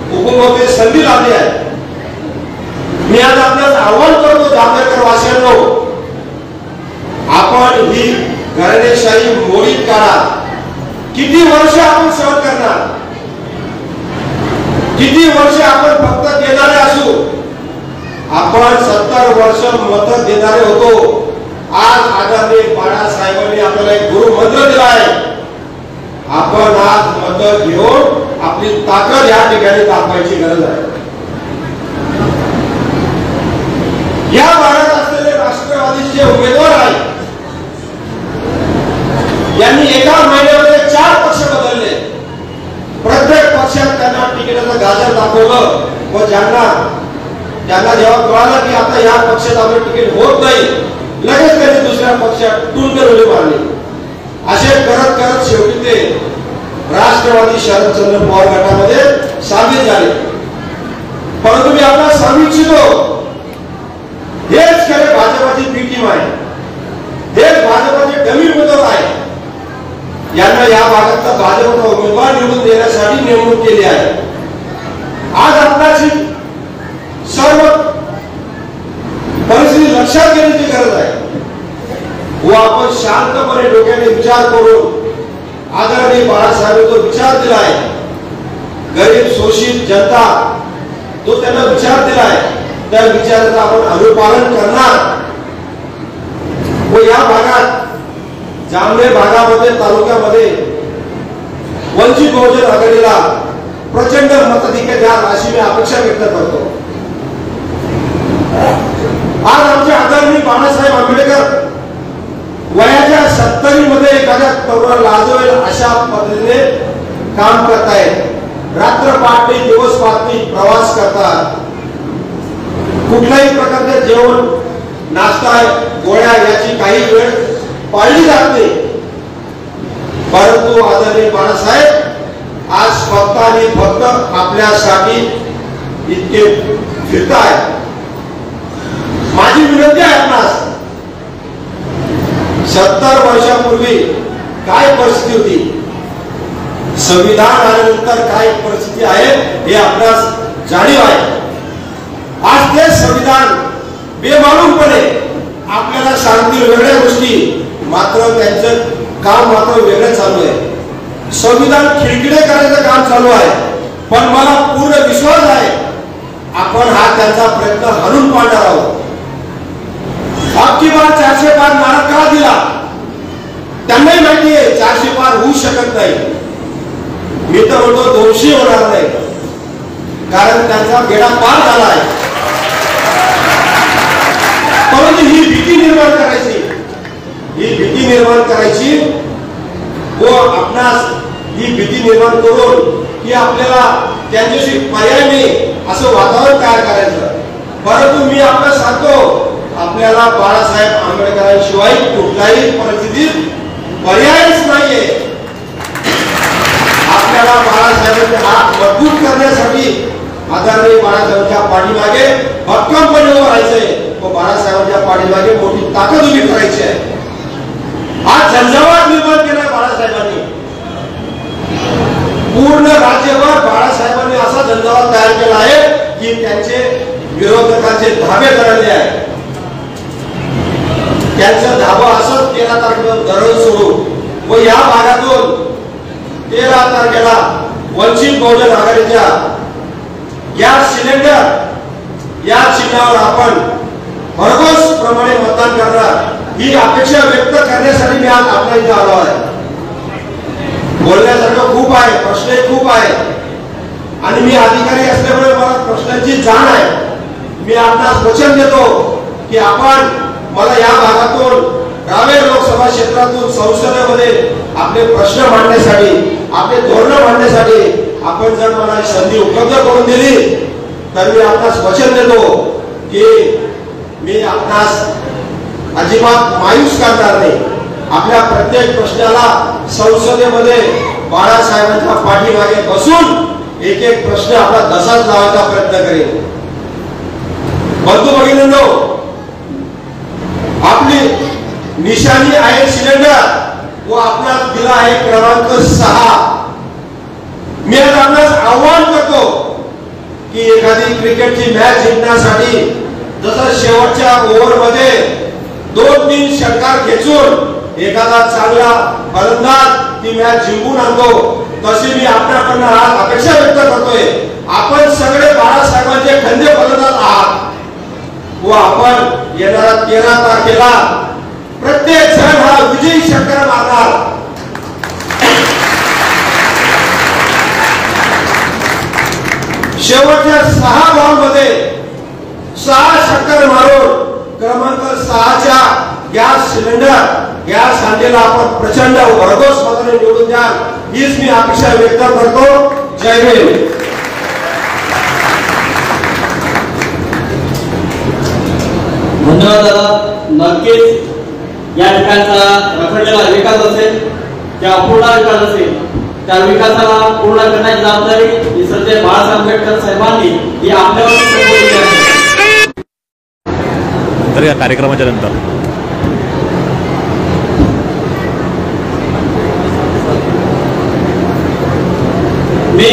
उपमुख्यमंत्री संधी लाभली आहे. मी आज आपल्याला आव्हान करतो जामनेरकर वासियांनो, आपण ही गैरशाही मोडीत काढा. किती वर्ष आपण सहन करणार? किती वर्ष आपण फक्त देणारे असू? आपण 70 वर्ष मत देणारे होतो. आज आदरणीय बाळासाहेबांनी आपल्याला एक गुरु मंत्र दिला आहे. आपण आज मत घेऊन आपली ताकद या ठिकाणी दाखवायची गरज आहे. या भागात असलेले राष्ट्रवादीचे उमेदवार आहेत, यांनी एका महिन्यामध्ये 4 पक्ष बदलले. प्रत्येक पक्षात त्यांना तिकिटाचं गाजर दाखवलं व ज्यांना जेव्हा कळालं की आता या पक्षात आपलं तिकीट होत नाही, लगेच त्यांनी दुसऱ्या पक्षात टुंडे मारले. असे करत करत शेवटी ते राष्ट्रवादी शरदचंद्र पवार गटामध्ये सामील झाले. परंतु मी आपल्याला सांगू इच्छितो, हेच खरे भाजपाची बी टीम आहे, हेच भाजपाचे डमी उमेदवार आहे. यांना या भागातला भाजपचा उमेदवार निवडून देण्यासाठी नेमणूक केली आहे. आज आपल्याची सर्व परिस्थिती लक्षात घेण्याची गरज आहे व आपण शांतपणे डोक्याने विचार करून आदरणीय बाळासाहेब जो विचार दिला आहे, गरीब शोषित जनता जो त्यांना विचार दिला आहे, त्या विचाराचं आपण अनुपालन करणार व या भागात जामनेर भागामध्ये तालुक्यामध्ये वंचित बहुजन आघाडीला प्रचंड मताधिक्य द्याल अशी मी अपेक्षा व्यक्त करतो. आज आमचे आदरणीय बाळासाहेब आंबेडकर वयाच्या 70 मध्ये एखाद्या तरुण लाजवेल अशा पद्धतीने काम करतायत, रात्र पाहते दिवस पाहते प्रवास करतात, कुठल्याही प्रकारचे जेवण नाश्ता गोळ्या याची काही वेळ पाळली जात नाही. परंतु आदरणीय बाळासाहेब आज फक्त आणि फक्त आपल्यासाठी इतके फिरताय. माझी विनंती आहे आपणास, 70 वर्षापूर्वी काय परिस्थिती होती, संविधान आल्यानंतर काय परिस्थिती आहे हे आपणास जाणीव आहे. आज ते संविधान बेमालूमपणे आपल्याला सांगतील वेगळ्या गोष्टी, मात्र त्यांचं काम मात्र वेगळं चालू आहे. संविधान खिळखिळे करायचं काम चालू आहे. पण मला पूर्ण विश्वास आहे आपण हा त्यांचा प्रयत्न हरून पाडणार आहोत. अबकी बार 400 पार नारा का दिला, त्यांनाही माहिती आहे 400 पार होऊ शकत नाही. मी तर म्हणतो 200 होणार नाही, कारण त्यांचा बेडा पार झाला आहे. परंतु ही भीती निर्माण करायची व आपणास ही भीती निर्माण करून की आपल्याला त्यांच्याशी पर्याय नाही असं वातावरण तयार करायचं. परंतु मी आपल्याला सांगतो, आपल्याला बाळासाहेब आंबेडकरांशिवाय कुठल्याही परिस्थितीत पर्यायच नाहीये. आपल्याला बाळासाहेबांचे हात मजबूत करण्यासाठी आदरणीय बाळासाहेबांच्या पाठीमागे भक्कमपणे उभं राहायचंय व बाळासाहेबांच्या पाठीमागे मोठी ताकद उभी करायची आहे. आज झंझावात निर्माण केलाय बाळासाहेबांनी, पूर्ण राज्यभर बाळासाहेबांनी असा झंझावात तयार केला आहे की त्यांचे विरोधकांचे धाबे करले आहेत. त्यांचं धाबं असंच 13 तारखेला धरण सोडू व या भागातून 13 तारखेला वंचित बहुजन आघाडीच्या गॅस सिलेंडर या चिन्हावर आपण भरघोस प्रमाणे मतदान करणार ही अपेक्षा व्यक्त करण्यासाठी मी आज आपल्या इथे आलो आहे. बोलण्यासारखं खूप आहे, प्रश्न खूप आहे आणि मी अधिकारी असल्यामुळे मला प्रश्नांची जाण आहे. मी आपणास वचन देतो की आपण मला या भागातून रावेर लोकसभा क्षेत्रातून संसदेमध्ये आपले प्रश्न मांडण्यासाठी, आपले धोरण मांडण्यासाठी आपण जर मला संधी उपलब्ध करून दिली तर मी आपणास वचन देतो की मी आपणास अजिबात मायूस करणार नाही. आपल्या प्रत्येक प्रश्नाला संसदेमध्ये बाळासाहेबांच्या पाठीमागे बसून एक एक प्रश्न आपला दसाच लावायचा प्रयत्न करेल. बंधू भगिनींनो, आपली निशाणी आहे सिलेंडर व आपल्याला दिला आहे क्रमांक 6. मी आज आपल्यास आव्हान करतो की एखादी क्रिकेटची मॅच जिंकण्यासाठी जसं शेवटच्या ओव्हरमध्ये 2-3 षटकार खेचून एखादा चांगला फलंदाज ती मॅच जिंकून आणतो, तशी मी आपल्याकडनं आज अपेक्षा व्यक्त करतोय. आपण सगळे बाळासाहेबांचे खंदे फलंदाज आहात व आपण येणाऱ्या 13 तारखेला प्रत्येक जण हा विजयी षटकार मारणार. शेवटच्या 6 बॉलमध्ये 6 षटकार मारून क्रमांक 6च्या गॅस सिलेंडर गॅस हांडेला आपण प्रचंड भरघोस मताने निवडून द्या हीच मी अपेक्षा व्यक्त करतो. जय हिंद. धन्यवाद दादा. नक्कीच या ठिकाणचा रखडलेला विकास असेल किंवा अपूर्ण विकास असेल त्या विकासाला पूर्ण करण्याची जबाबदारी ही सध्या बाळासाहेब आंबेडकर साहेबांनी ही आपल्यावर सोपवलेली आहे. तर या कार्यक्रमाच्या नंतर मी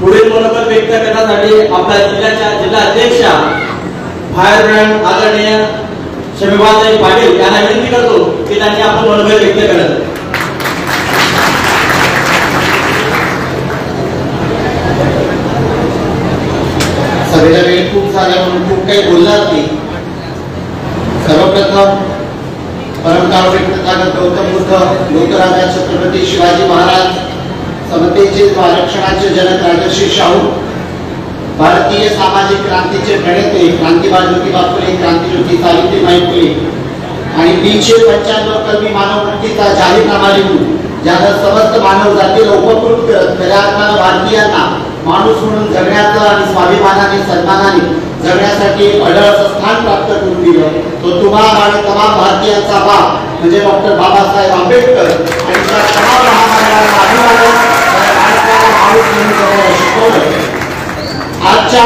पुढील मनोगत व्यक्त करण्यासाठी आपल्या जिल्ह्याच्या जिल्हा अध्यक्षा फायर ब्रँड आदरणीय शमीबाई पाटील यांना विनंती करतो की त्यांनी आपलं मनोगत व्यक्त करावं. सभेला वेळ खूप झाला म्हणून खूप काही बोलणार नाही. सर्वप्रथम परमकारुणिक तथागत गौतम बुद्ध लोकराजा छत्रपती शिवाजी महाराज समतेचे व आरक्षणाचे जनक राजर्षी शाहू भारतीय सामाजिक क्रांतीचे प्रणेते क्रांतिबाज ज्योतिबा फुले क्रांतिज्योती सावित्रीबाई फुले आणि 395 कलमी मानवमुक्तीचा जाहीरनामा लिहून ज्यानं समस्त मानव जातीला उपकृत करत खऱ्या अर्थानं भारतीयांना माणूस म्हणून जगण्याचं आणि स्वाभिमानाने सन्मानाने जगण्यासाठी अढळ असं स्थान प्राप्त करून दिलं तो तुम्हाला आणि तमाम भारतीयांचा बाप म्हणजे डॉक्टर बाबासाहेब आंबेडकर आणि त्या तमाम महामानवांना अभिवादन माणूस म्हणून जगायला शिकवलं. आजच्या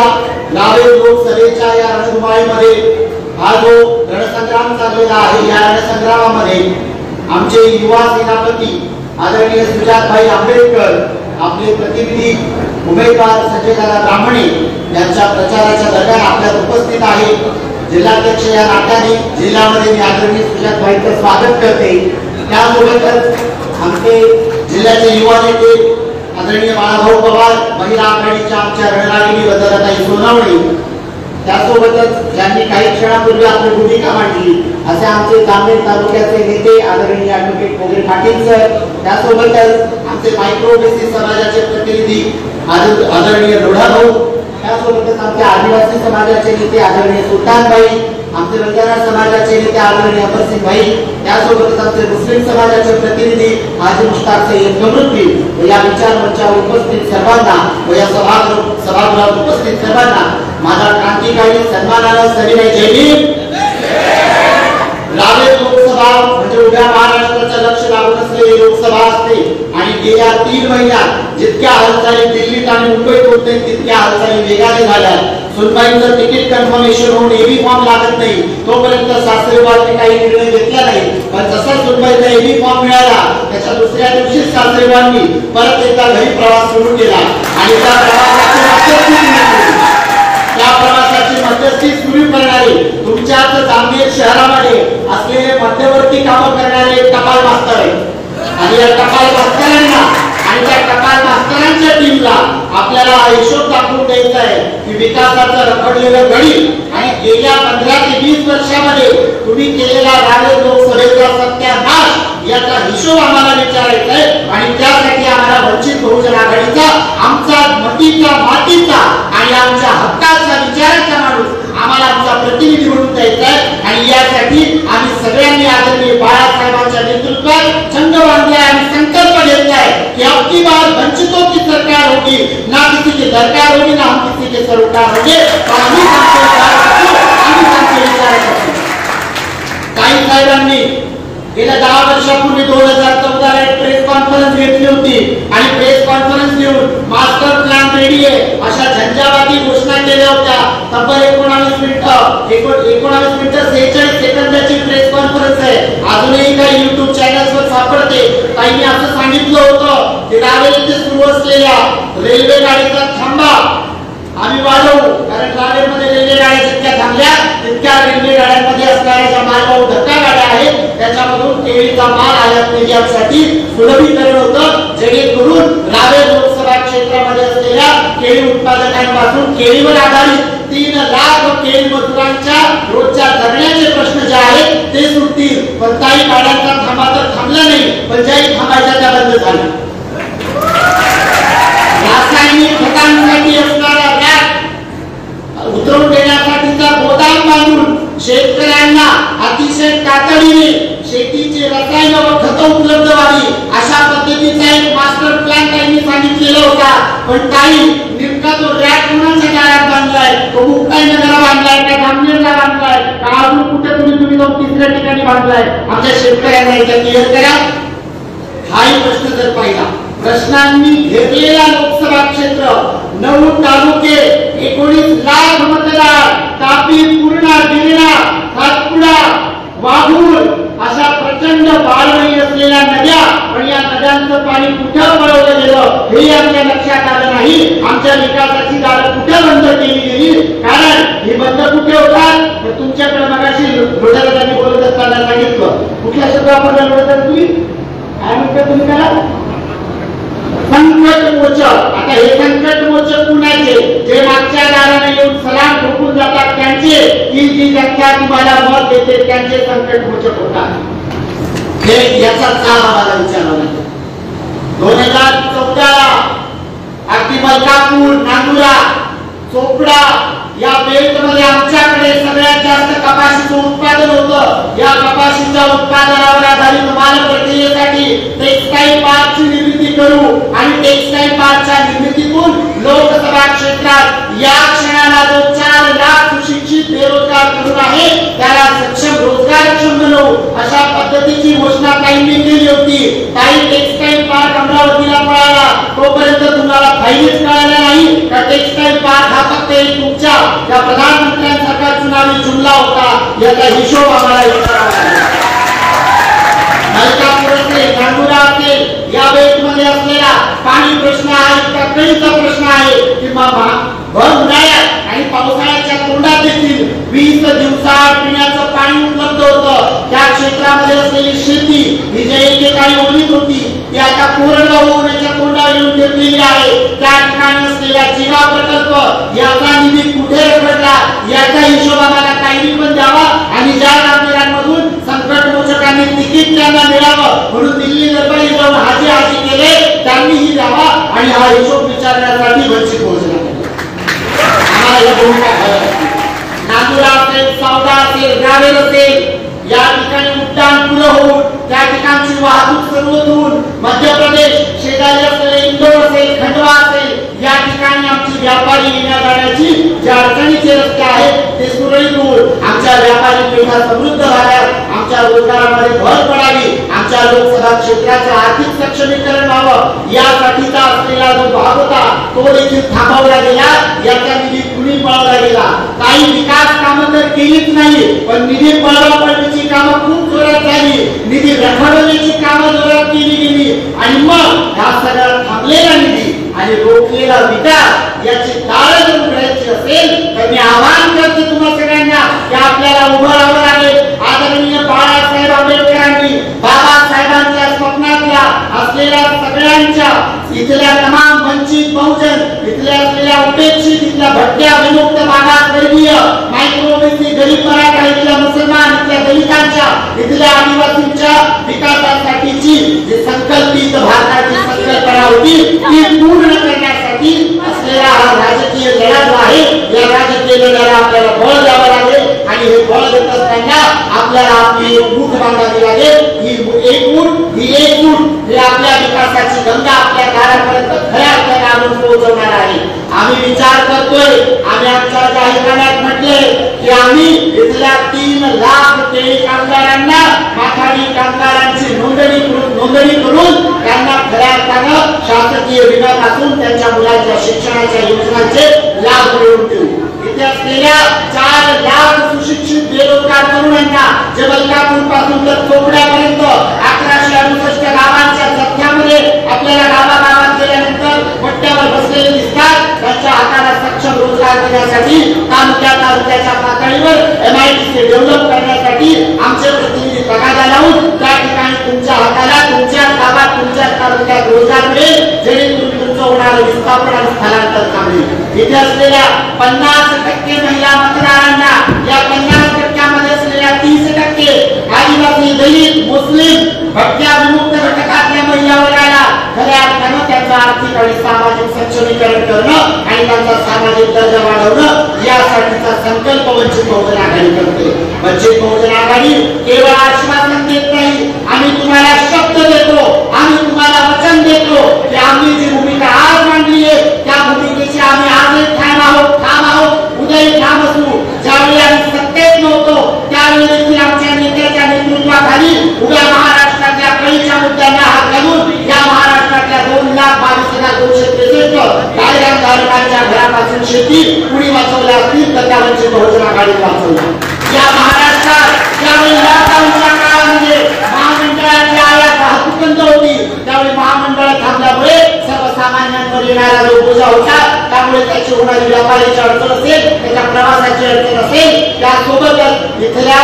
लाभेर लोकसभेच्या या रणधुमाळीमध्ये हा जो रणसंग्राम चाललेला आहे या रणसंग्रामामध्ये आमचे युवा सेनापती आदरणीय सुजातभाई आंबेडकर आपले प्रतिनिधी उमेदवार संजयदादा ब्राह्मणे यांच्या प्रचाराच्या दरम्यान आपल्यात उपस्थित आहे. जिल्हाध्यक्ष या नात्याने जिल्ह्यामध्ये मी आदरणीय सुजातभाईंचं स्वागत करते. त्यासोबतच आमचे जिल्ह्याचे युवा नेते आदरणीय बाळाभाऊ पवार महिला आघाडीच्या आमच्या रणरागिणी वंदनाताई सोनवणे त्यासोबतच ज्यांनी काही क्षणापूर्वी आपली भूमिका मांडली असे आमचे जामनेर तालुक्याचे नेते आदरणीय ॲडव्होकेट मोगरे पाटील सर त्यासोबतच आमचे मायक्रो ओबीसी समाजाचे प्रतिनिधी आदरणीय लोढाभाऊ त्यासोबतच आमच्या आदिवासी समाजाचे नेते आदरणीय सुलतानबाई आमचे बंजारा समाजाचे नेते आदरणीय अमरसिंग भाई त्यासोबतच आमचे मुस्लिम समाजाचे प्रतिनिधी हाजी मुश्ताक सय्यद गमरुद्दी व या विचार मंचावर उपस्थित सर्वांना व या सभागृहात उपस्थित सर्वांना माझा क्रांतिकारी सन्मानानं सविनय जय भीम. रावेर लोकसभा म्हणजे उद्या महाराष्ट्राचं लक्ष लागून असलेली लोकसभा असते आणि गेल्या 3 महिन्यात जितक्या हालचाली दिल्लीत आणि मुंबईत होते तितक्या हालचाली वेगाने झाल्या. सुनबाईंचं तिकीट कन्फर्मेशन होऊन एबी फॉर्म लागत नाही तोपर्यंत सासरेबाईंनी काही निर्णय घेतला नाही पण जसा सुनबाईंना एबी फॉर्म मिळाला त्याच्या दुसऱ्या दिवशी सासरेबाईंनी परत एकदा घरी प्रवास सुरू केला आणि त्या प्रवासाची मध्यस्थी सुरू करणारे तुमच्याच जामनेर शहरामध्ये असलेले मध्यवर्ती कामं करणारे टपाल मास्तर आहेत आणि या टपाल मास्तरांना आणि त्या टपाल मास्तरांच्या टीमला आपल्याला हिशोब दाखवून द्यायचा आहे की विकासाचं रखडलेलं गणित आणि गेल्या 15 ते 20 वर्षामध्ये तुम्ही केलेला रावेर लोकसभेचा सत्यानाश याचा हिशोब आम्हाला विचारायचा आहे आणि त्यासाठी आम्हाला वंचित बहुजन आघाडीचा आमचा मतीचा मातीचा आणि आमच्या हक्काचा विचाराचा माणूस आम्हाला आमचा प्रतिनिधी म्हणून द्यायचा आहे आणि यासाठी आम्ही सगळ्यांनी आदरणीय बाळासाहेबांच्या नेतृत्वात संघ बांधलाय आणि संकल्प घेतलाय की अबकी बार वंचितों की सरकार होगी ना किसी की दरकार होगी ना हम किसी के सरकार होंगे और आम्ही काही साहेबांनी गेल्या 10 वर्षापूर्वी 2014 ला एक प्रेस कॉन्फरन्स घेतली होती आणि प्रेस कॉन्फरन्स घेऊन मास्टर प्लॅन रेडी आहे अशा झंझावाती घोषणा केल्या होत्या. तब्बल 19 मिनिटं 46 सेकंदाची प्रेस कॉन्फरन्स आहे. अजूनही काही YouTube चॅनल्सवर सापडते. काहींनी असं सांगितलं होतं की रावेर येथे सुरू असलेल्या रेल्वे गाडीचा थांबा आम्ही वाढवू कारण रावेरमध्ये रेल्वे गाड्या जितक्या थांबल्या तितक्या रेल्वे गाड्यांमध्ये असणाऱ्या ज्या मालवाहू धक्का गाड्या आहेत त्याच्यामधून केळीचा माल आयात निर्यातीसाठी सुलभीकरण होतं जेणेकरून रावेर लोकसभा क्षेत्रामध्ये असलेल्या केळी उत्पादकांपासून केळीवर आधारित 3 लाख केळी मजुरांच्या रोजच्या जगण्याचे प्रश्न जे आहेत ते सुटतील. पण काही गाड्यांचा थांबा तर थांबला नाही पण ज्याही थांबायच्या त्या बंद झाल्या. रासायनिक खतांसाठी असणारा रॅक उतरवून देण्यासाठीचा गोदाम बांधून शेतकऱ्यांना अतिशय तातडीने शेतीची रसायन व खतं उपलब्ध व्हावी अशा पद्धतीचा एक मास्टर प्लॅन त्यांनी सांगितलेला होता. पण काही नेमका तो रॅक कोणाच्या दारात बांधलाय तो मुक्ताईनगरला बांधलाय का जामनेरला बांधलाय का अजून कुठे तुम्ही जाऊन 3ऱ्या ठिकाणी बांधलाय आमच्या शेतकऱ्यांना एकदा क्लिअर करा. हाही प्रश्न जर पाहिला प्रश्नांनी घेरलेला लोकसभा क्षेत्र 9 तालुके 19 लाख मतदार तापी पूर्णा गिरणा सातपुडा वाघूर अशा प्रचंड बाळमयी असलेल्या नद्या आणि या नद्यांचं पाणी कुठं पळवलं गेलं हे आपल्या लक्षात आलं नाही. आमच्या विकासाची दारं कुठे बंद केली गेली कारण हे बंद कुठे होतात तर तुमच्याकडे मगाशी लोढादादांनी बोलत असताना सांगितलं कुठल्या शब्द वापरला लोढादादा तुम्ही काय म्हणता तुम्ही त्याला संकट मोचक. आता हे संकट मोचक कुणाचे जे मागच्या दाराने येऊन सलाम ठोकून जातात त्यांचे की जी जनता तुम्हाला मत देते त्यांचे संकट मोचक होतात. हे याचा चाल आम्हाला विचारावा लागेल. 2014 अगदी मलकापूर नांदुरा चोपडा या बेल्टमध्ये आमच्याकडे सगळ्यात जास्त कपाशीचं उत्पादन होतं. या कपाशीच्या उत्पादनावर आधारित माल प्रक्रियेसाठी टेक्सटाईल पार्कची निर्मिती करू आणि टेक्सटाईल पार्कच्या निर्मितीतून लोकसभा क्षेत्रात या क्षणाला जो 4 लाख सुशिक्षित बेरोजगार तरुण आहे त्याला सक्षम रोजगारक्षम बनवू अशा पद्धतीची घोषणा ताईंनी केली होती. ताई टेक्सटाईल पार्क अमरावतीला पळाला तोपर्यंत तुम्हाला फाईलच कळाला नाही का टेक्सटाईल पार्क हा फक्त एक तुमच्या या प्रधानमंत्र्यांसारखा चुनावी जुमला होता याचा हिशोब आम्हाला विचारावा लागेल. मलकापूर असेल, नांदुरा असेल, या बेल्टमध्ये असलेला पाणी प्रश्न आहे का कळीचा प्रश्न आहे किंवा भर उन्हाळ्यात आणि पावसाळ्याच्या तोंडात देखील 20 दिवसाआड पिण्याचं पाणी उपलब्ध होतं. त्या क्षेत्रामध्ये असलेली शेती ही जे एकेकाळी ओलीत होती ती आता कोरडवाहू होण्याच्या तोंडावर येऊन घेतलेली आहे. त्या ठिकाणी असलेला जिगा प्रकल्प याचा निधी कुठे रखडला याचा हिशोब आम्हाला ताईंनी पण द्यावा आणि ज्या राजकारण्यांमधून संकटमोचकांनी तिकीट त्यांना मिळावं म्हणून दिल्ली दरबारी जाऊन हाजी केले त्यांनीही द्यावा आणि हा हिशोब विचारण्यासाठी वंचित बहुजन आघाडी आम्हाला भूमिका घ्यावी. नांदुरा असेल, सावदा असेल, ग्रामीण असेल या ठिकाणी उड्डाण पुरं होऊन त्या ठिकाणची वाहतूक सर्वच होऊन मध्य प्रदेश शेजारी असलेले इंदोर असेल, खंडवा असेल या ठिकाणी आमची व्यापारी येण्या जाण्याची ज्या अडचणीचे रस्ते आहेत ते सुरळीत होऊन आमच्या व्यापारी पेठा समृद्ध व्हाव्यात, आमच्या रोजगारामध्ये भर पडावी, आमच्या लोकसभा क्षेत्राचं आर्थिक सक्षमीकरण व्हावं यासाठीचा असलेला जो भाग होता तो देखील थांबवला गेला. याचा निधी कुणी पळवला गेला. काही विकास कामं तर केलीच नाही पण निधी पळवापळवीची कामं खूप जोरात झाली. निधी रखडवण्याची कामं जोरात केली गेली आणि मग हा सगळा थांबलेला निधी आणि रोखलेला विकास याची ताळं जर उघडायची असेल तर मी आवाहन करते तुम्हा सगळ्यांना की आपल्याला उभं राहावं लागेल. आदरणीय बाळासाहेब आंबेडकरांनी बाबासाहेबांच्या स्वप्नातल्या असलेल्या सगळ्यांच्या इथल्या तमाम वंचित बहुजन इथल्या असलेल्या उपेक्षित इथल्या भटक्या विमुक्त भागात वर्गीय मायक्रोवेसी गरीब मराठा इथल्या मुसलमान इथल्या दलितांच्या इथल्या आदिवासींच्या विकासासाठीची जी संकल्पित भारताची संकल्पना होती ती पूर्ण करण्यासाठी असलेला हा राजकीय लढा जो आहे या राजकीय लढ्याला आपल्याला बळ द्यावं लागेल आणि हे बळ देत असताना आपल्याला आपली एक मूठ बांधावी लागेल. ही एक मूठ ही आपल्या विकासाची गंगा आपल्या दारापर्यंत खऱ्या अर्थाने आणून पोहोचवणार आहे. आम्ही विचार करतोय, आम्ही आमच्या जाहीरनाम्यात म्हटले की आम्ही इथल्या 3 लाख केळी कामगारांना माथाडी कामगारांची नोंदणी करून त्यांना खऱ्या अर्थानं शासकीय विम्यापासून त्यांच्या मुलांच्या शिक्षणाच्या योजनांचे लाभ मिळवून देऊ. इथे असलेल्या 4 लाख सुशिक्षित बेरोजगार तरुणांना जे मलकापूर पासून तर चोपड्यापर्यंत 1168 गावांच्या जथ्यामध्ये आपल्याला गावागावात गेल्यानंतर पट्ट्यावर बसलेले दिसतात. त्यांच्या हाताला सक्षम रोजगार देण्यासाठी तालुक्याच्या पातळीवर MIDC डेव्हलप करण्यासाठी आमचे प्रतिनिधी तगादा लावून त्या ठिकाणी तुमच्या हाताला तुमच्या गावात तुमच्या तालुक्यात रोजगार मिळेल जेणेकरून तुमचं होणारं विस्थापन आणि स्थलांतर थांबेल. इथे असलेल्या 50% महिला मतदारांना या 50%मध्ये असलेल्या 30% आदिवासी दलित मुस्लिम भटक्या विमुक्त घटकातल्या महिला वर्गाला खऱ्या अर्थानं त्यांचं आर्थिक आणि सामाजिक सक्षमीकरण करणं आणि त्यांचा सामाजिक दर्जा वाढवणं यासाठीचा संकल्प वंचित बहुजन आघाडी करते. वंचित बहुजन आघाडी केवळ आश्वासन देत नाही, आम्ही तुम्हाला शब्द देतो, आम्ही तुम्हाला वचन देतो की आम्ही जी भूमिका आज मांडली आहे त्या भूमिकेची आम्ही आज ठाम आहोत, उद्याही ठाम असू. ज्यावेळी आम्ही सत्तेत नव्हतो त्यावेळी देखील आमच्या नेत्याच्या नेतृत्वाखाली उद्या महाराष्ट्रातल्या कळीच्या मुद्द्यांना हात घालून या महाराष्ट्रातल्या 2,22,263 कायद्याधारकांच्या घरापासून शेती कुणी वाचवल्या असतील तर त्या वंचित बहुजन आघाडीने वाचवल्या. या महाराष्ट्रात ज्यावेळी लॉकडाऊनच्या काळामध्ये महामंडळाची आयात वाहतूक बंद होती त्यावेळी महामंडळ थांबल्यामुळे सर्वसामान्यांवर येणारा जो बोजा होता त्यामुळे त्याची होणारी व्यापाराची अडचण असेल, त्याच्या प्रवासाची अडचण असेल, त्यासोबतच इथल्या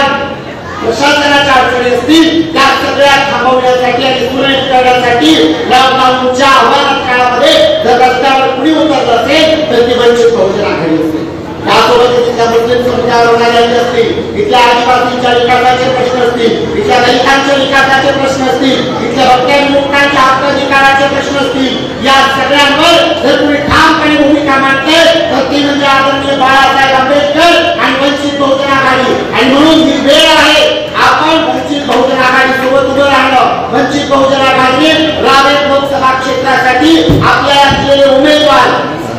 प्रशासनाच्या अडचणी असतील त्या सगळ्या थांबवण्यासाठी आणि सुरळीत करण्यासाठी लॉकडाऊनच्या आव्हानात्मक काळामध्ये जर रस्त्यावर कुणी उतरलं असेल तर ती वंचित बहुजन आघाडी असेल. यासोबत इथल्या मुस्लिम समुदायावर होणारे असतील, इथल्या आदिवासींच्या विकासाचे प्रश्न असतील, इथल्या दलितांच्या विकासाचे प्रश्न असतील, इथल्या भटक्या विमुक्तांच्या हक्क अधिकाराचे प्रश्न असतील, या सगळ्यांवर जर कुणी ठामपणे भूमिका मांडते तर ती म्हणजे आदरणीय बाळासाहेब वंचित बहुजन आघाडीने रावेर लोकसभा क्षेत्रासाठी आपल्या असलेले उमेदवार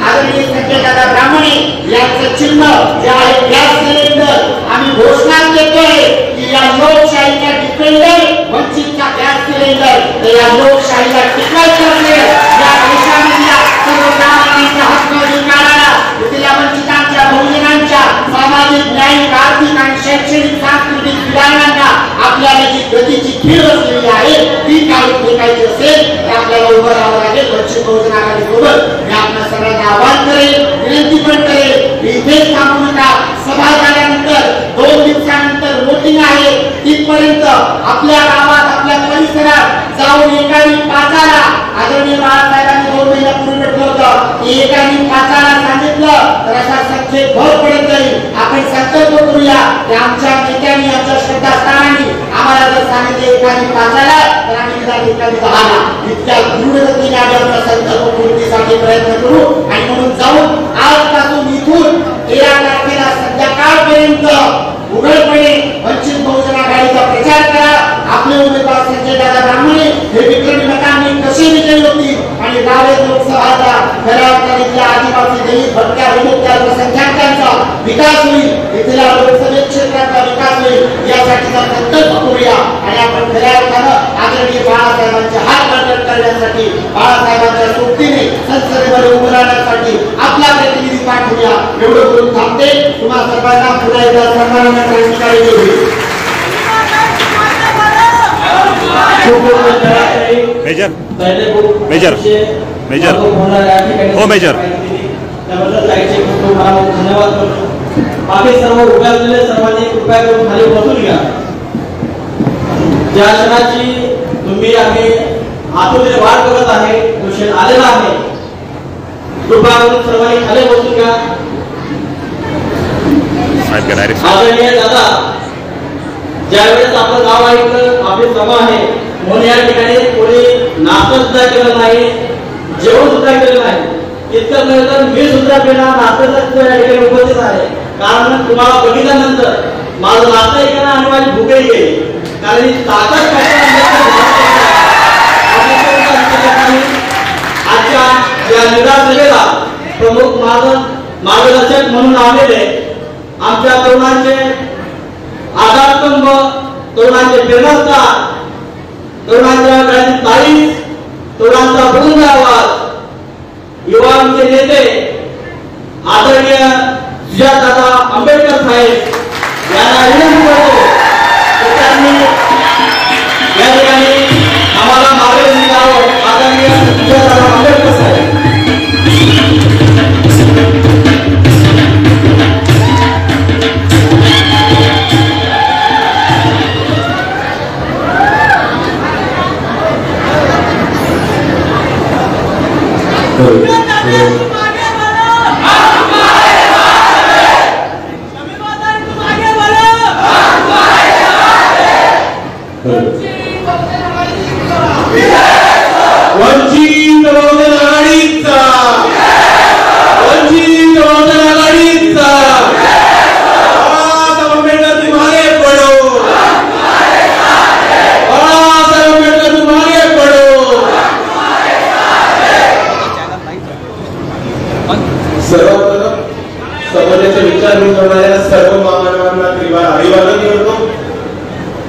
आदरणीय संजयदादा ब्राह्मणे यांचं चिन्ह जे आहे गॅस सिलेंडर आम्ही घोषणा देतोय की या लोकशाहीचा डिफेंडर वंचितचा गॅस सिलेंडर तर या लोकशाहीला टिकवायचं असेल या देशामधल्या सर्व नागरिकांचा हक्क अधिकाराला इथल्या वंचितांच्या बहुजनांच्या सामाजिक न्यायिक आर्थिक आणि शैक्षणिक सांस्कृतिक सुधारणांना आपल्याला जी गतीची खीळ असलेली आहे ती काढून फेकायची असेल तर आपल्याला उभं राहावं लागेल वंचित बहुजन आघाडीसोबत मी आपल्या सर्वांना आवाहन करेल विनंती पण करेल इथेच थांबू नका सभा झाल्यानंतर 2 दिवसानंतर वोटिंग आहे तिथपर्यंत आपल्या गावात आपल्या परिसरात जाऊन एकाने पाचाला आदरणीय बाळासाहेबांनी 2 महिन्यापूर्वी म्हटलं होतं की एकाने पाचाला सांगितलं तर अशा संख्येत भर पडत जाईल आपण संकल्प करूया की आमच्या नेत्यांनी आमच्या श्रद्धास्थानांनी आम्हाला जर सांगितले एकाने पाचाला तर आम्ही एकाने 10ला इतक्या दृढ गतीने आम्ही आमचा संकल्प पूर्तीसाठी प्रयत्न करू आणि म्हणून जाऊन आजपासून इथून 13 तारखेला संध्याकाळपर्यंत उघडपणे वंचित बहुजन आघाडीचा प्रचार करा आपले उमेदवार संजयदादा ब्राह्मणे हे विक्रमी मतांनी कसे विजयी होतील आणि रावेर लोकसभाचा खऱ्या अर्थाने आदिवासी दलित भटक्या विमुक्त अल्पसंख्याकांचा विकास होईल इथल्या लोकसभा क्षेत्राचा विकास होईल यासाठीचा संकल्प करूया आणि आपण खऱ्या अर्थानं आदरणीय बाळासाहेबांचे हात बळकट करण्यासाठी बाळासाहेबांच्या सोबतीने संसदेमध्ये उभं राहण्यासाठी आपला प्रतिनिधी पाठवूया एवढं बोलून थांबते तुम्हा सर्वांना पुन्हा एकदा सन्मानाने क्रांतिकारी देऊ मेजर मेजर मेजर हो मेजर धन्यवाद करतो बाकी सर्व उभ्या असलेले सर्वांनी कृपया करून खाली बसून घ्या ज्या क्षणाची तुम्ही आम्ही आतून वाट बघत आहे तो क्षण आलेला आहे कृपया करून सर्वांनी खाली बसून घ्या आदरणीय दादा ज्यावेळेस आपलं गाव ऐकलं आपली सभा आहे म्हणून या ठिकाणी कोणी नाश्ता सुद्धा केलं नाही जेवण सुद्धा केलं नाही इतकं नव्हे तर मी सुद्धा केला नाश्ता सुद्धा या ठिकाणी उपस्थित आहे कारण तुम्हाला बघितल्यानंतर माझं नाश्ता केला आणि माझी भूकही गेली कारण ही ताकद आजच्या या निराशेला प्रमुख मार्गदर्शक म्हणून आलेले आमच्या तरुणांचे आधारस्तंभ तरुणांचे प्रेरणास्थान तरुणांच्या गळ्यातील ताळी तरुणांचा बुलंद आवाज युवांचे नेते आदरणीय सुजातदादा आंबेडकर साहेब यांना विनंती करतो की त्यांनी या ठिकाणी आम्हाला मार्गदर्शन करावं आदरणीय सुजातदादा आंबेडकर साहेब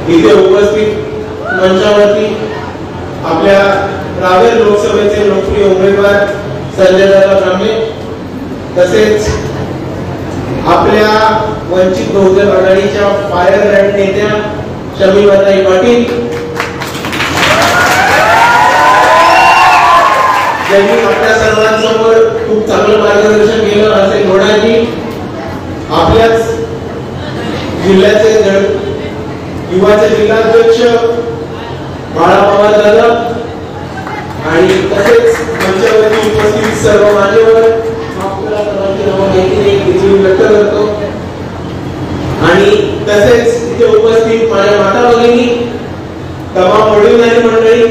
इथे उपस्थित मंचावरती आपल्या रावेर लोकसभेचे लोकप्रिय उमेदवार संजयदादा ब्राह्मणे तसेच आपल्या वंचित बहुजन आघाडीच्या फायर ब्रँड नेत्या शमीबाताई पाटील ज्यांनी आपल्या सर्वांसमोर खूप चांगलं मार्गदर्शन केलं असे घोडाजी आपल्याच जिल्ह्याचे युवाचे जिल्हाध्यक्ष बाळा पवार दादा आणि तसेच मंचावरती उपस्थित सर्व मान्यवर आपल्याला सर्वांची नावं माहिती व्यक्त करतो आणि तसेच इथे उपस्थित माझ्या माता भगिनी तमाम वडीलधारी मंडळी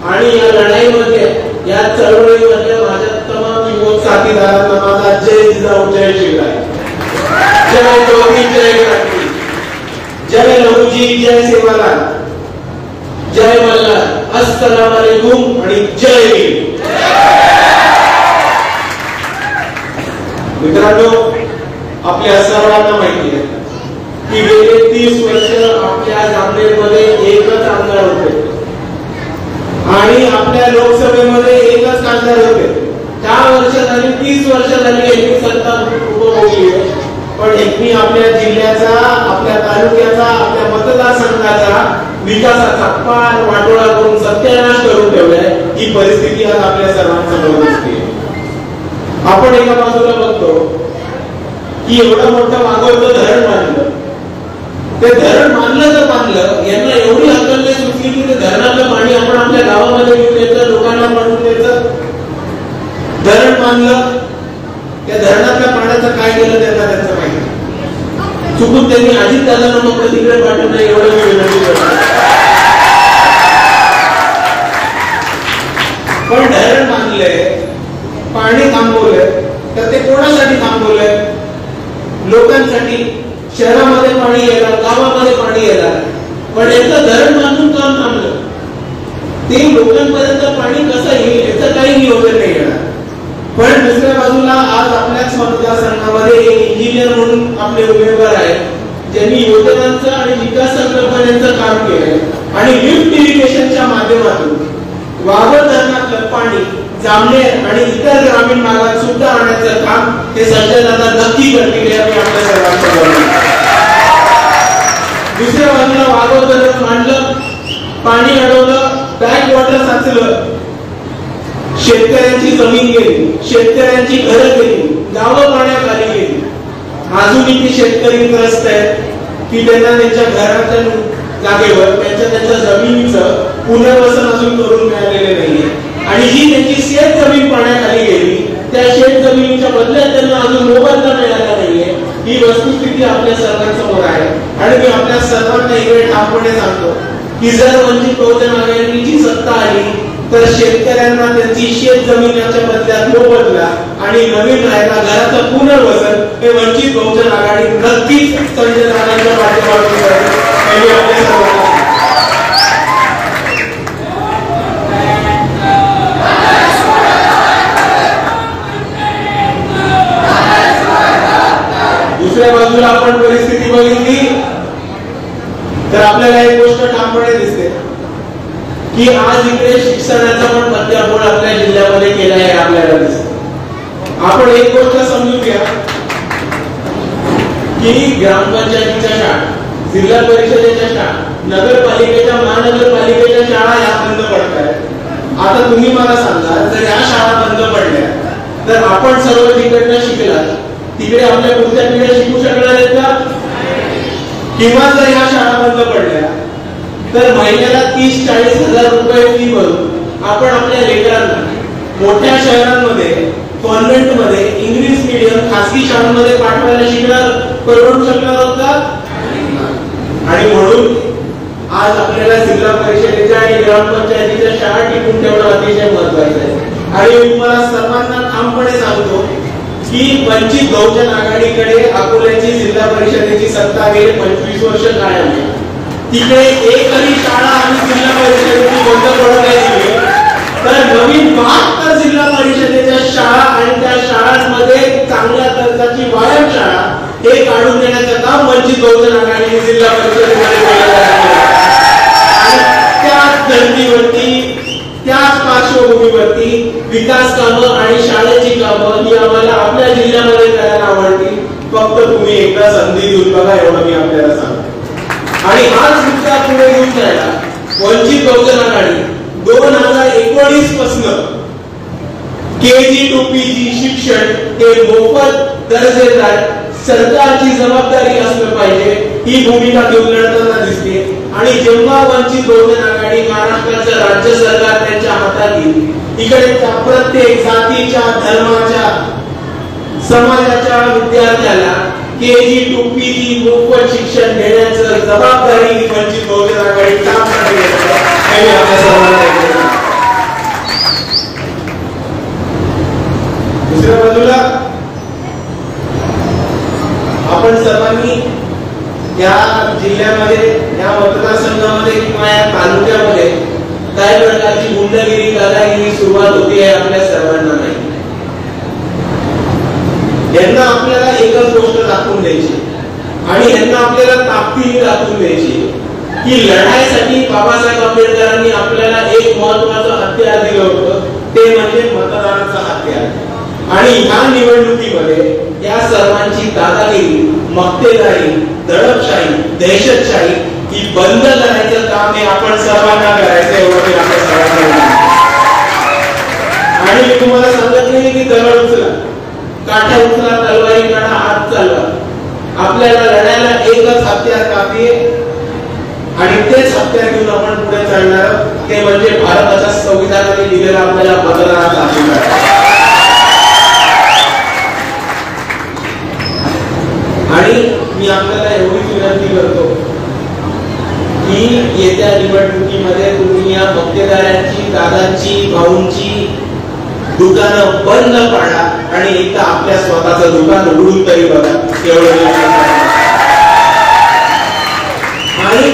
आणि या लढाईमध्ये या चळवळीमध्ये माझ्या तमाम युवक साथीदारांना माझा जय जिजाऊ जय शिवराय जय ज्योती जय क्रांती जय लहुजी जय सेवालाल जय मल्हार अस्सलाम वालेकुम आणि जय भीम. मित्रांनो, आपल्या सर्वांना माहिती आहे की गेले 30 वर्ष आपल्या जामनेरमध्ये एकच आमदार होते आणि आपल्या लोकसभेमध्ये एकच खासदार होते. 4 वर्ष झाली, 30 वर्ष झाली यांनी सत्ता उपभोगली आहे, पण यांनी आपल्या जिल्ह्याचा, आपल्या तालुक्याचा, आपल्या मतदारसंघाचा विकासाचा पार वाटोळा करून सत्यानाश करून ठेवलाय. ही परिस्थिती आज आपल्या सर्वांसमोर दिसते. आपण एका बाजूला बघतो की एवढं मोठं वाघोरचं धरण बांधलं, ते धरण बांधलं तर बांधलं, यांना एवढी अक्कल नाही सुचली की ते धरणातलं पाणी आपण आपल्या गावामध्ये घेऊन द्यायचं, लोकांना पाठवून द्यायचं. धरण बांधलं, त्या धरणातल्या पाण्याचं काय केलं त्यांचं माहिती. चुकून त्यांनी आधीच दादांना मग तिकडे पाठवून नाही एवढं मी विनंती करतो. पण धरण बांधलंय, पाणी थांबवलंय, तर ते कोणासाठी थांबवलंय? लोकांसाठी. शहरामध्ये पाणी येणार, गावामध्ये पाणी येणार, पण याचं धरण बांधून काम थांबलं. ते लोकांपर्यंत पाणी कसं येईल याचं काही नियोजन नाही येणार. पण दुसऱ्या बाजूला आज आपल्याच मतदारसंघामध्ये एक इंजिनियर म्हणून आपले उमेदवार आहेत ज्यांनी योजनांचं आणि विकास संकल्पनेचं काम केलंय आणि लिफ्ट इरिगेशनच्या माध्यमातून वाघोर धरणातलं पाणी जामनेर आणि इतर ग्रामीण भागात सुद्धा आणण्याचं काम हे संजय दादा नक्की करतील हे आपल्या सर्वांना. दुसऱ्या बाजूला वाघोर धरण मांडलं, पाणी अडवलं, बॅक वॉटर साचलं, शेतकऱ्यांची जमीन गेली, शेतकऱ्यांची घरं गेली, गावं पाण्याखाली गेली. अजूनही ते शेतकरी त्रस्त आहेत की त्यांना त्यांच्या घराच्या जागेवर त्यांच्या जमिनीचं पुनर्वसन अजून करून मिळालेले नाहीये आणि जी त्यांची शेत जमीन पाण्याखाली गेली त्या शेत जमिनीच्या बदल्यात त्यांना अजून मोबदला मिळाला नाहीये. ही वस्तुस्थिती आपल्या सर्वांसमोर आहे आणि मी आपल्या सर्वांना इकडे ठामपणे सांगतो की जर वंचित बहुजन आघाडीची सत्ता आली तर शेतकऱ्यांना त्यांची शेत जमिनीच्या बदल्यात मोबदला आणि नवीन राहायला घराचं पुनर्वसन हे वंचित बहुजन आघाडी नक्कीच संजय दादांच्या पाठीमागून करेल. दुसऱ्या बाजूला आपण परिस्थिती बघितली तर आपल्याला एक गोष्ट ठामपणे दिसते की आज इकडे शिक्षणाचा पण पत्त्यापोळ आपल्या जिल्ह्यामध्ये केला आहे आपल्याला दिसत. आपण एक गोष्ट समजून घ्या की ग्रामपंचायतीच्या शाळा, जिल्हा परिषदेच्या शाळा, नगरपालिकेच्या, महानगरपालिकेच्या शाळा या बंद पडतायत. आता तुम्ही मला सांगा, जर या शाळा बंद पडल्या तर आपण सर्व तिकडनं शिकलात तिकडे आपल्या पुढच्या पिढ्या शिकू शकणार आहेत का? किंवा जर या शाळा बंद पडल्या तर महिन्याला 30-40 हजार रुपये फी भरून आपण आपल्या लेकरांना मोठ्या शहरांमध्ये, कॉन्व्हेंटमध्ये, इंग्लिश मीडियम, खासगी शाळांमध्ये पाठवायला शिकणार, परवडू शकणार आहोत का? आणि म्हणून आज आपल्याला जिल्हा परिषदेच्या आणि ग्रामपंचायतीच्या शाळा टिकून ठेवणं अतिशय महत्वाचं आहे. आणि मी तुम्हाला सर्वांना ठामपणे सांगतो की वंचित बहुजन आघाडीकडे अकोल्याची जिल्हा परिषदेची सत्ता गेले 25 वर्ष कायम आहे. तिकडे एकही शाळा आणि जिल्हा परिषदेची बंद पडत नाही. तर नवीन 72 जिल्हा परिषदेच्या शाळा आणि त्या शाळांमध्ये चांगल्या दर्जाची व्यायामशाळा हे काढून देण्याचं काम वंचित बहुजन आघाडीने जिल्हा परिषदेमध्ये केलं आहे. आणि त्याच धर्तीवरती, त्याच पार्श्वभूमीवरती विकास कामं आणि शाळेची कामं ही आम्हाला आपल्या जिल्ह्यामध्ये करायला आवडतील. फक्त तुम्ही एकदा संधी देऊन बघा, एवढं मी आपल्याला सांगतो. आणि हाच मुद्दा पुढे घेऊन जायला वंचित बहुजन आघाडी 2019 पासून KG to PG शिक्षण हे मोफत दर्जेदार सरकारची जबाबदारी असलं पाहिजे ही भूमिका घेऊन लढताना दिसते. आणि जेव्हा वंचित बहुजन आघाडी महाराष्ट्राचं राज्य सरकार त्यांच्या हातात येईल, इकडे प्रत्येक जातीच्या, धर्माच्या, समाजाच्या विद्यार्थ्याला KG to PG मोफत शिक्षण देण्याचं जबाबदारी वंचित बहुजन आघाडी काम करेल. दुसऱ्या बाजूला आपण सर्वांनी या जिल्ह्यामध्ये, या मतदारसंघामध्ये किंवा या तालुक्यामध्ये काय प्रकारची गुंडगिरी दादागिरी सुरुवात होती आहे आपल्या सर्वांना माहिती. यांना आपल्याला एकच गोष्ट दाखवून द्यायची आणि यांना आपल्याला ताकदीने दाखवून द्यायची की लढाईसाठी बाबासाहेब आंबेडकरांनी आपल्याला एक महत्त्वाचं हत्यार दिलं होतं, ते म्हणजे मतदानाचं हत्यार. आणि ह्या निवडणुकीमध्ये या सर्वांची दादागिरी, मक्तेदारी, दडपशाही, दहशतशाही ही बंद करायचं काम हे आपण सर्वांना करायचं एवढं मी आपल्या सर्वांना. आणि मी तुम्हाला सांगत नाही की दगड उचला, काठ्या उचला, तलवारी काढा, हात चालवा. आपल्याला लढायला एकच हत्यार काफी आहे आणि तेच हत्यार घेऊन आपण पुढे चालणार, ते म्हणजे भारताच्या संविधानाने दिलेला आपल्याला मतदानाचा अधिकार. आणि मी आपल्याला एवढीच विनंती करतो की येत्या निवडणुकीमध्ये तुम्ही या मक्तेदारांची, दादांची, भाऊंची दुकानं बंद पाडा आणि एकदा आपल्या स्वतःचं दुकान उघडून तरी बघा. एवढं. आणि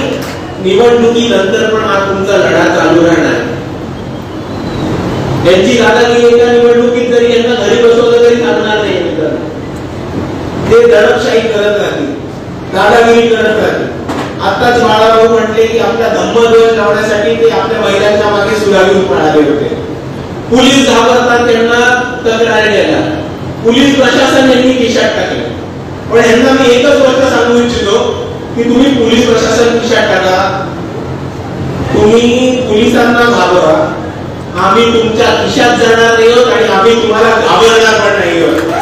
निवडणुकीनंतर पण हा तुमचा लढा चालू राहणार. यांची दादागिरी एका निवडणुकीत जरी यांना घरी बसवलं तरी चालणार नाही. ते दडपशाही करत राहतील, दादागिरी करत राहतील. आताच बाळाभाऊ म्हटले की आपल्या धम्मध्वज लावण्यासाठी ते आपल्या महिलांच्या मागे सुरागीर पळाले होते. पोलीस घाबरतात त्यांना तक्रार द्यायला, पोलीस प्रशासन यांनी खिशात टाकले. पण यांना मी एकच गोष्ट सांगू इच्छितो की तुम्ही पोलीस प्रशासन खिशात टाका, तुम्ही पोलिसांना घाबरा, आम्ही तुमच्या खिशात जाणार नाही आहोत आणि आम्ही तुम्हाला घाबरणार पण नाही आहोत.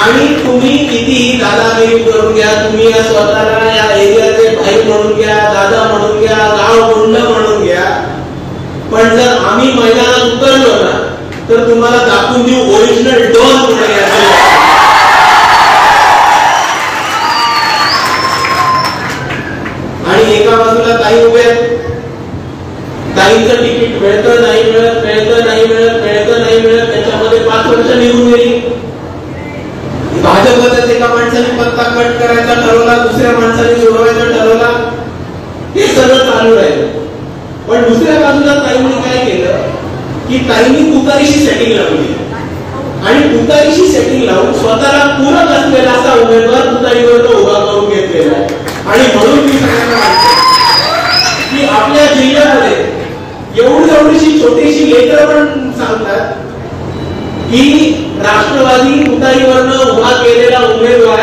आणि तुम्ही कितीही दादागिरी करून घ्या, तुम्ही या स्वतःला या एरियाचे भाई म्हणून घ्या, दादा म्हणून घ्या, गाव गुंड म्हणून घ्या, पण जर आम्ही मैदानात उतरलो ना तर तुम्हाला दाखवून देऊ ओरिजिनल डॉन पुढे यायचं. आणि एका बाजूला ताई उभे, ताईंचं तिकीट मिळतं नाही मिळत, मिळतं नाही मिळत, मिळतं नाही मिळत, त्याच्यामध्ये 5 वर्ष निघून गेली. भाजपच्याच एका माणसाने पत्ता कट करायचा ठरवला, दुसऱ्या माणसाने सोडवायचा ठरवला, हे सगळं चालू राहिलं. पण दुसऱ्या बाजूला ताईंनी काय केलं की ताईंनी तुतारीशी सेटिंग लावली आणि तुतारीशी सेटिंग लावून स्वतःला पूरक असलेला असा उमेदवार तुतारीवर उभा करून घेतलेला आहे. आणि म्हणून मी सांगायला लागतो की आपल्या जिल्ह्यामध्ये एवढीशी छोटीशी लेकर पण सांगतात की राष्ट्रवादी तुतारीवरनं उभा केलेला उमेदवार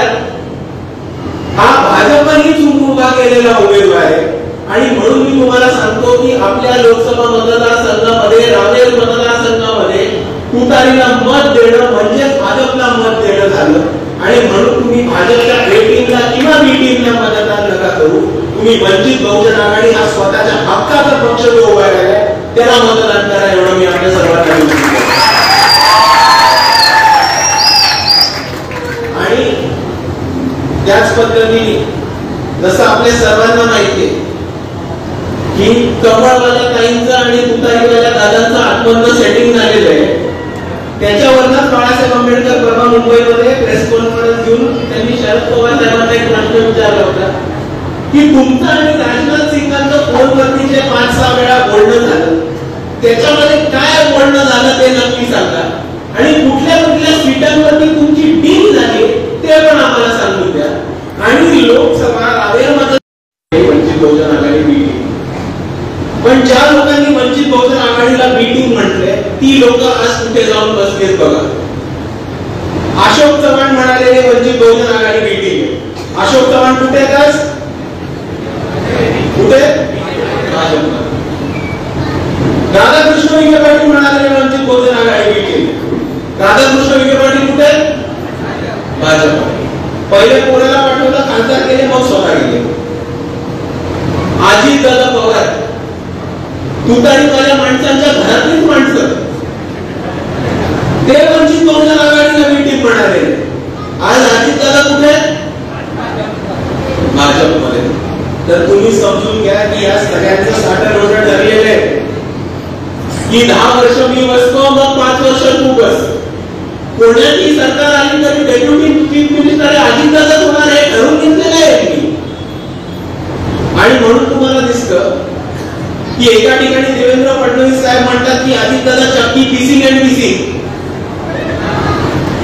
हा भाजपनेच उभा केलेला उमेदवार आहे. आणि म्हणून मी तुम्हाला सांगतो की आपल्या लोकसभा मतदारसंघामध्ये, रावेर मतदारसंघामध्ये तुतारीला मत देणं म्हणजे भाजपला मत देणं झालं. आणि म्हणून तुम्ही भाजपच्या ए टीमला किंवा बी टीमला मतदान नका करू, तुम्ही वंचित बहुजन आघाडी हा स्वतःच्या हक्काचा पक्ष जो उभा राहिलाय त्याला मतदान करा, एवढं मी आपल्या सर्वांना विनंती करतो. आणि त्याच पद्धतीने जसं आपल्या सर्वांना माहिती आहे की कमळवाल्या ताईंचं आणि तुतारीवाल्या दादांचं आत्महत्या सेटिंग झालेलं आहे, त्याच्यावरच बाळासाहेब आंबेडकर परवा मुंबईमध्ये प्रेस कॉन्फरन्स घेऊन त्यांनी शरद पवार साहेबांना एक प्रश्न विचारला होता की तुमचं आणि राजनाथ सिंगांचं फोनवरतीचे 5-6 वेळा बोलणं झालं, त्याच्यामध्ये काय बोलणं झालं ते नक्की सांगा आणि कुठल्या कुठल्या सीटांवरती तुमची डील झाली ते पण आम्हाला सांगून द्या. आणि लोकसभा रावेरमध्ये वंचित बहुजन आघाडी मीटिंग, पण ज्या लोकांनी वंचित बहुजन आघाडीला मीटिंग म्हटले ती लोक आज कुठे जाऊन बसलेत बघा. अशोक चव्हाण म्हणाले वंचित बहुजन आघाडी मीटिंग, अशोक चव्हाण कुठे आहेत? कुठे? राधाकृष्ण विखे पाटील म्हणाले वंचित बहुजन आघाडी मीटिंग, राधाकृष्ण विखे पाटील कुठे? भाजप. पहिले पुण्याला पाठवलं, खासदार केले, मग स्वतः गेले. अजितदादा पवार तुतारीवाल्या माणसांच्या घरातलीच माणसं ते वंचित बहुजन आघाडीला मीटिंग म्हणाले. आज अजितदादा कुठे? भाजपमध्ये. तर तुम्ही समजून घ्या की या सगळ्यांचं साठं ठरलेलं आहे की 10 वर्ष मी बसतो, मग 5 वर्ष तू बस. कोणाची सरकार आली तरी डेप्युटी चीफ मिनिस्टर अजितदादाच होणार आहे, ठरवून घेतलेलं आहे. आणि म्हणून तुम्हाला दिसतं की एका ठिकाणी देवेंद्र फडणवीस साहेब म्हणतात की अजितदादा चक्की पीसिंग अँड मिसिंग,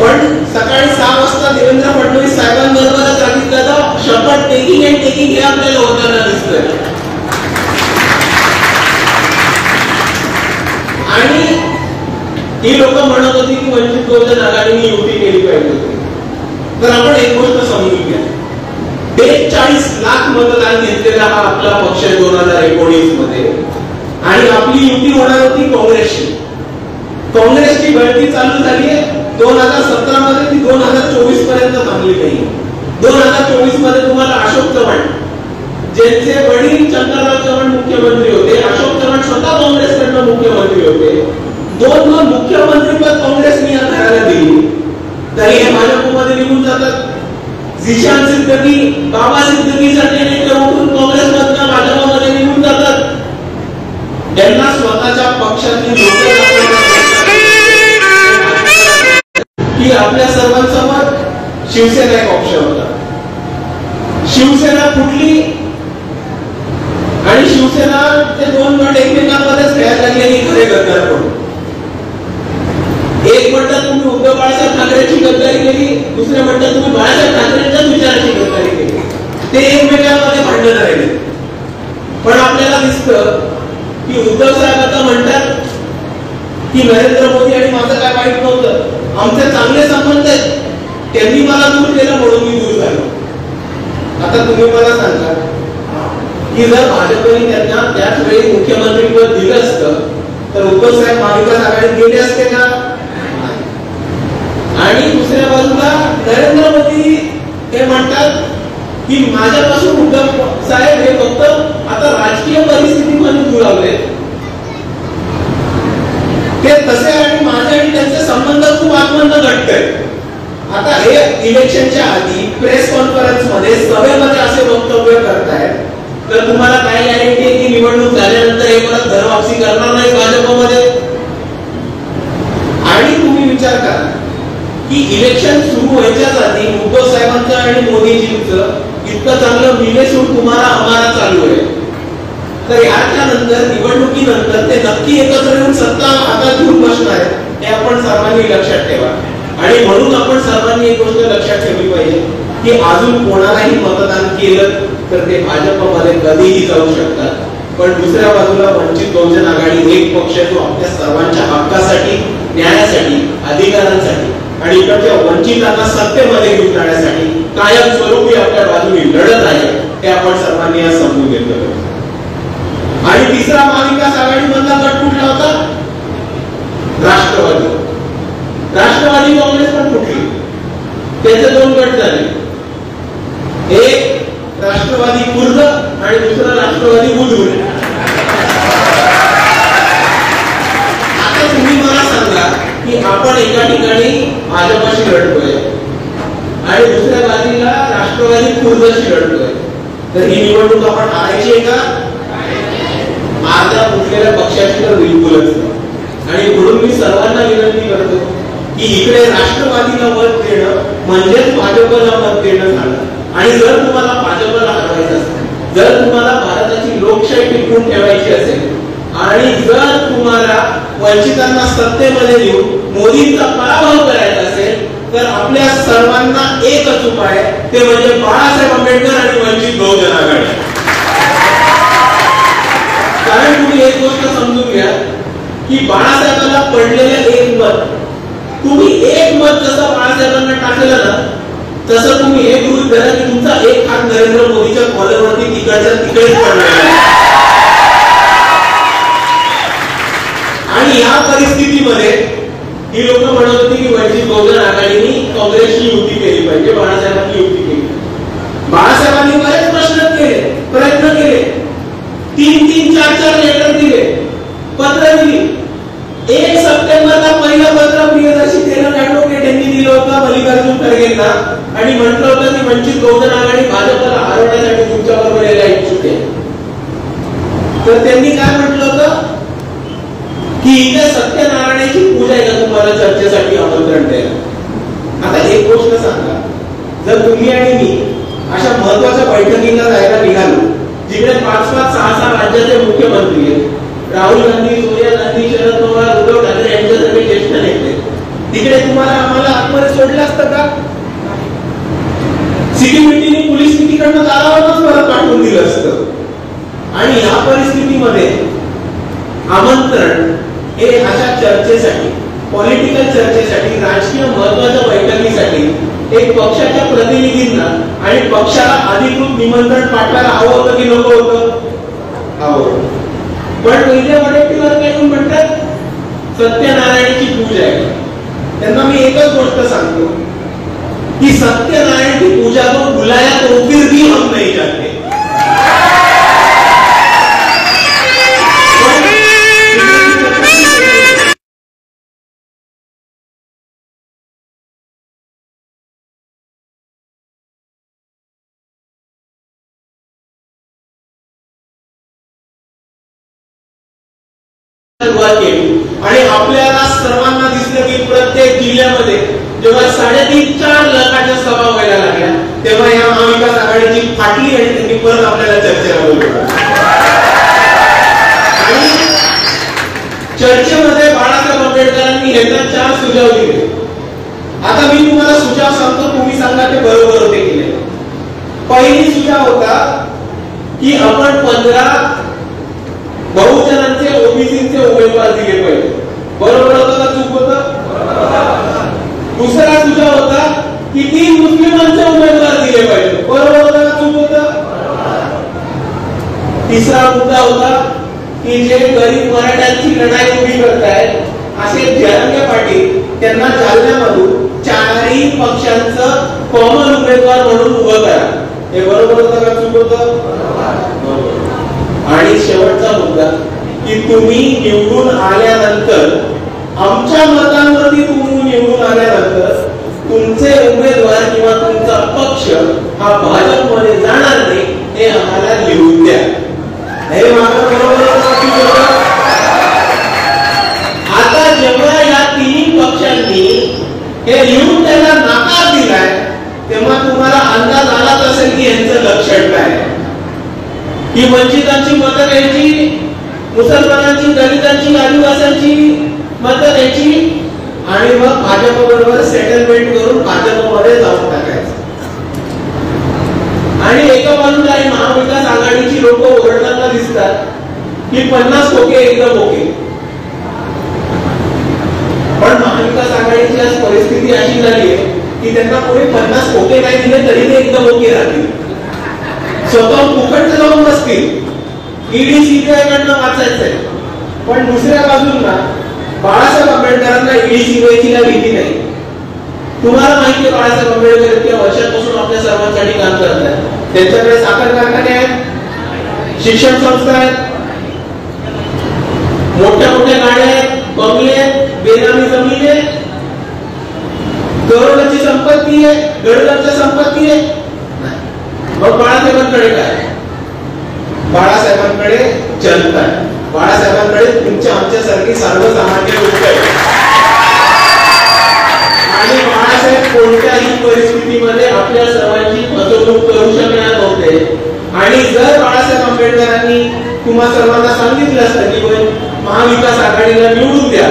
पण सकाळी 6 वाजता देवेंद्र फडणवीस साहेबांबरोबरच अजितदादा शपथ टेकिंग अँड टेकिंग हे आपल्याला होताना दिसतंय. आणि ही लोक म्हणत होती की वंचित बहुजन आघाडीने युती केली पाहिजे होती. तर आपण एक गोष्ट समजून घ्या, 43 लाख मतदान घेतलेला हा आपला पक्ष आहे 2019 मध्ये, आणि आपली युती होणार होती काँग्रेसशी. काँग्रेसची गळती चालू झाली आहे 2017 मध्ये, ती 2024 पर्यंत थांबली नाही. 2024 मध्ये तुम्हाला अशोक चव्हाण, ज्यांचे वडील चंद्रराव चव्हाण मुख्यमंत्री होते, अशोक चव्हाण स्वतः काँग्रेसकडनं मुख्यमंत्री होते, 2 मुख्यमंत्री पद काँग्रेसने या घराला दिली, तरी हे भाजपमध्ये निघून जातात. झिशान सिद्दकी, बाबा सिद्दकीसाठी नेते उठून काँग्रेसमधनं भाजपमध्ये निघून जातात. त्यांना स्वतःच्या पक्षातील लोक की आपल्या सर्वांसमोर शिवसेना एक ऑप्शन होता. शिवसेना फुटली आणि शिवसेना ते 2 गट एकमेकांमध्येच खेळायला लागले खरे गद्दार पडून. एक म्हणतात तुम्ही उद्धव बाळासाहेब ठाकरेची गद्दारी केली, दुसरे म्हणतात तुम्ही बाळासाहेब ठाकरेंच्याच विचाराची गद्दारी केली. ते एकमेकांमध्ये भांडण राहिले. पण आपल्याला दिसतं की उद्धव साहेब आता म्हणतात की नरेंद्र मोदी आणि माझं काय वाईट नव्हतं, आमचे चांगले संबंध आहेत, त्यांनी मला दूर केलं म्हणून मी दूर झालो. आता तुम्ही मला सांगा की जर भाजपने त्यांना त्याच वेळी मुख्यमंत्रीपद दिलं असतं तर उद्धव साहेब महाविकास आघाडीत गेले असते का? आणि दुसऱ्या बाजूला नरेंद्र मोदी हे म्हणतात की माझ्यापासून उद्धव साहेब हे फक्त आता राजकीय परिस्थितीमध्ये दुरावले ते तसे, आणि माझे आणि त्यांचे संबंध खूप आतमधून घट्ट आहेत. आता हे इलेक्शनच्या आधी प्रेस कॉन्फरन्स मध्ये सभेमध्ये असे वक्तव्य करतायत, तर तुम्हाला काय गॅरंटी आहे की निवडणूक झाल्यानंतर हे परत घरवापसी करणार नाही भाजपमध्ये? आणि तुम्ही विचार करा की इलेक्शन सुरू व्हायच्याच आधी उद्धव साहेबांचं आणि मोदीजींचं इतकं चांगलं मिलेसूड तुम्हाला आम्हाला चालू आहे, तर याच्या नंतर निवडणुकीनंतर ते नक्की एकत्र येऊन सत्ता हातात घेऊन बसणार आहे, हे आपण सर्वांनी लक्षात ठेवा. आणि म्हणून आपण सर्वांनी एक गोष्ट लक्षात ठेवली पाहिजे की अजून कोणालाही मतदान केलं तर ते भाजपमध्ये कधीही जाऊ शकतात. पण दुसऱ्या बाजूला वंचित बहुजन आघाडी एक पक्ष जो आपल्या सर्वांच्या हक्कासाठी, न्यायासाठी, अधिकारांसाठी आणि इकडच्या वंचितांना सत्तेमध्ये घेऊन जाण्यासाठी कायम स्वरूपी आपल्या बाजूने लढत आहे, हे आपण सर्वांनी आज समजून घेतलं पाहिजे. आणि तिसरा महाविकास आघाडी मधला गट कुठला होता? राष्ट्रवादी. राष्ट्रवादी काँग्रेस पण फुटली, त्याचे 2 गट झाले, एक राष्ट्रवादी खुर्द आणि दुसरा राष्ट्रवादी बुधूर. आता तुम्ही मला सांगा की आपण एका ठिकाणी भाजपाशी लढतोय आणि दुसऱ्या बाजूला राष्ट्रवादी खुर्दशी लढतोय, तर ही निवडणूक आपण हारायची आहे का? माझ्या फुटलेल्या पक्षाची तर बिलकुलच नाही. आणि म्हणून मी सर्वांना विनंती करतो की इकडे राष्ट्रवादीला मत देणं म्हणजेच भाजपला मत देणं झालं. आणि जर तुम्हाला भाजपला हरवायचं असेल, जर तुम्हाला भारताची लोकशाही टिकवून ठेवायची असेल आणि जर तुम्हाला वंचितांना सत्तेमध्ये घेऊन मोदींचा पराभव करायचा असेल, तर आपल्या सर्वांना एकच उपाय, ते म्हणजे बाळासाहेब आंबेडकर आणि वंचित बहुजन आघाडी. कारण तुम्ही एक गोष्ट समजून घ्या की बाळासाहेबांना पडलेलं एक मत, तुम्ही एक मत जसं बाळासाहेबांना टाकलं ना, तसं तुम्ही हे गृहीत धरा की तुमचा एक हात नरेंद्र मोदीच्या कॉलरवरती तिकडच्या तिकडेच पडलेला आहे. आणि या परिस्थितीमध्ये ही लोक म्हणत होती की वंचित बहुजन आघाडीने काँग्रेसची युती केली पाहिजे, बाळासाहेबांनी युती केली. बाळासाहेबांनी बरेच प्रयत्न केले, 3-3, 4-4 लेटर दिले, पत्र दिली. 1 सप्टेंबरला पहिलं पत्र प्रियदर्शी तेलंग ऍडव्होकेट यांनी दिलं होतं मल्लिकार्जुन खरगेंना आणि म्हटलं होतं की वंचित बहुजन आघाडी भाजपला हरवण्यासाठी तुमच्या बरोबर यायला इच्छुक आहे. तर त्यांनी काय म्हटलं होतं की इथे सत्यनारायणाची पूजा आहे का तुम्हाला चर्चेसाठी आमंत्रण द्यायला. आता एक गोष्ट सांगा, जर तुम्ही आणि मी अशा महत्वाच्या बैठकीला जायला निघालो जिकडे 5-5, 6-6 राज्याचे मुख्यमंत्री आहेत, राहुल गांधी, सोनिया गांधी, शरद पवार, उद्धव ठाकरे यांच्यासारखे ज्येष्ठ नेते, तिकडे तुम्हाला आम्हाला आतमध्ये सोडलं असतं का? सिक्युरिटीने पोलीस तिकडनं दारावरच परत पाठवून दिलं असतं. आणि या परिस्थितीमध्ये आमंत्रण हे अशा चर्चेसाठी, पॉलिटिकल चर्चेसाठी, राजकीय महत्वाच्या बैठकीसाठी एक पक्षाच्या प्रतिनिधींना आणि पक्षाला अधिकृत निमंत्रण पाठवायला हवं होतं की नको होतं? हवं. पण पहिल्या वडेट्टीवर काय म्हणतात, सत्यनारायणची पूजा आहे. त्यांना मी एकच गोष्ट सांगतो कि सत्यनारायण की पूजा को बुलाया तो फिर भी हम नहीं जाते. आणि आपल्याला सर्वांना दिसलं की प्रत्येक जिल्ह्यामध्ये जेव्हा 3.5-4 लाखाच्या सभा व्हायला लागल्या तेव्हा या महाविकास आघाडीची फाटली आणि त्यांनी परत आपल्याला चर्चेला बोलवलं. आणि चर्चेमध्ये बाळासाहेब आंबेडकरांनी यांना 4 सुझाव दिले. आता मी तुम्हाला सुझाव सांगतो, तुम्ही सांगा ते बरोबर होते की नाही. पहिली सुझाव होता की आपण 15 बहुजनांचे, ओबीसीचे उमेदवार दिले पाहिजे. बरोबर होतं का चूक होतं? दुसरा सुझाव होता की 3 मुस्लिमांचे उमेदवार दिले पाहिजे. बरोबर होतं का चूक होतं? तिसरा मुद्दा होता की जे गरीब मराठ्यांची लढाई उभी करतायत असे जयंत पाटील त्यांना जालन्यामधून 4ही पक्षांचं कॉमन उमेदवार म्हणून उभं करा. हे बरोबर होतं का चूक होतं? आणि शेवटचा मुद्दा की तुम्ही निवडून आल्यानंतर, आमच्या मतांवरती तुम्ही निवडून आल्यानंतर तुमचे उमेदवार किंवा तुमचा पक्ष हा भाजपमध्ये जाणार नाही हे आम्हाला लिहून द्या. हे माझं बरोबर. आता जेव्हा या 3 पक्षांनी हे लिहून द्यायला नकार दिलाय तेव्हा तुम्हाला अंदाज आलाच असेल की यांचं लक्षण काय. ही वंचितांची मतं घ्यायची, मुसलमानांची, दलितांची, आदिवासींची मतं घ्यायची आणि मग भाजप बरोबर सेटलमेंट करून भाजपमध्ये जाऊन टाकायचं. आणि एका बाजूला महाविकास आघाडीची लोक ओरडताना दिसतात की 50 खोके एकदम ओके. पण महाविकास आघाडीची आज परिस्थिती अशी झाली आहे की त्यांना कोणी 50 खोके नाही दिले तरी ते एकदम ओके राहतील. स्वतः फुकट जाऊन बसतील. ईडी सीबीआय कडनं वाचायचंय. पण दुसऱ्या बाजूला बाळासाहेब आंबेडकरांना ईडी सीबीआयची भीती नाही. तुम्हाला माहिती आहे बाळासाहेब आंबेडकर इतक्या वर्षांपासून आपल्या सर्वांसाठी काम करत आहेत. त्यांच्याकडे साखर कारखाने आहेत, शिक्षण संस्था आहेत, मोठ्या मोठ्या गाड्या आहेत, बंगले आहेत, बेनामी जमीन आहे, करोडोची संपत्ती आहे, गडगडची संपत्ती आहे. मग बाळासाहेबांकडे काय? बाळासाहेबांकडे जनता आहे. बाळासाहेबांकडे तुमच्या आमच्यासारखी सर्वसामान्य लोक आहेत. आणि बाळासाहेब कोणत्याही परिस्थितीमध्ये आपल्या सर्वांची फसवणूक करू शकणार नव्हते. आणि जर बाळासाहेब आंबेडकरांनी तुम्हा सर्वांना सांगितलं असतं की महाविकास आघाडीला निवडून द्या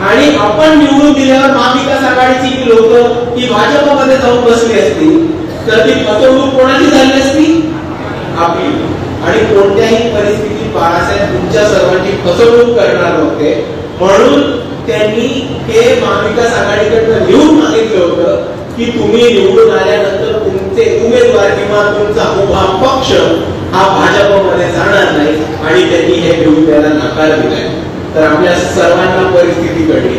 आणि आपण निवडून दिल्यावर महाविकास आघाडीची लोक ही भाजपमध्ये जाऊन बसली असती तर ती फसवणूक कोणाची झाली असती? आपली. आणि कोणत्याही परिस्थितीत बाळासाहेब तुमच्या सर्वांची फसवणूक करणार नव्हते. म्हणून त्यांनी हे महाविकास आघाडीकडनं लिहून मागितलं होतं की तुम्ही निवडून आल्यानंतर तुमचे उमेदवार किंवा तुमचा उभा पक्ष हा भाजपमध्ये जाणार नाही. आणि त्यांनी हे लिहून द्यायला नकार दिलाय. तर आपल्या सर्वांना परिस्थिती कळली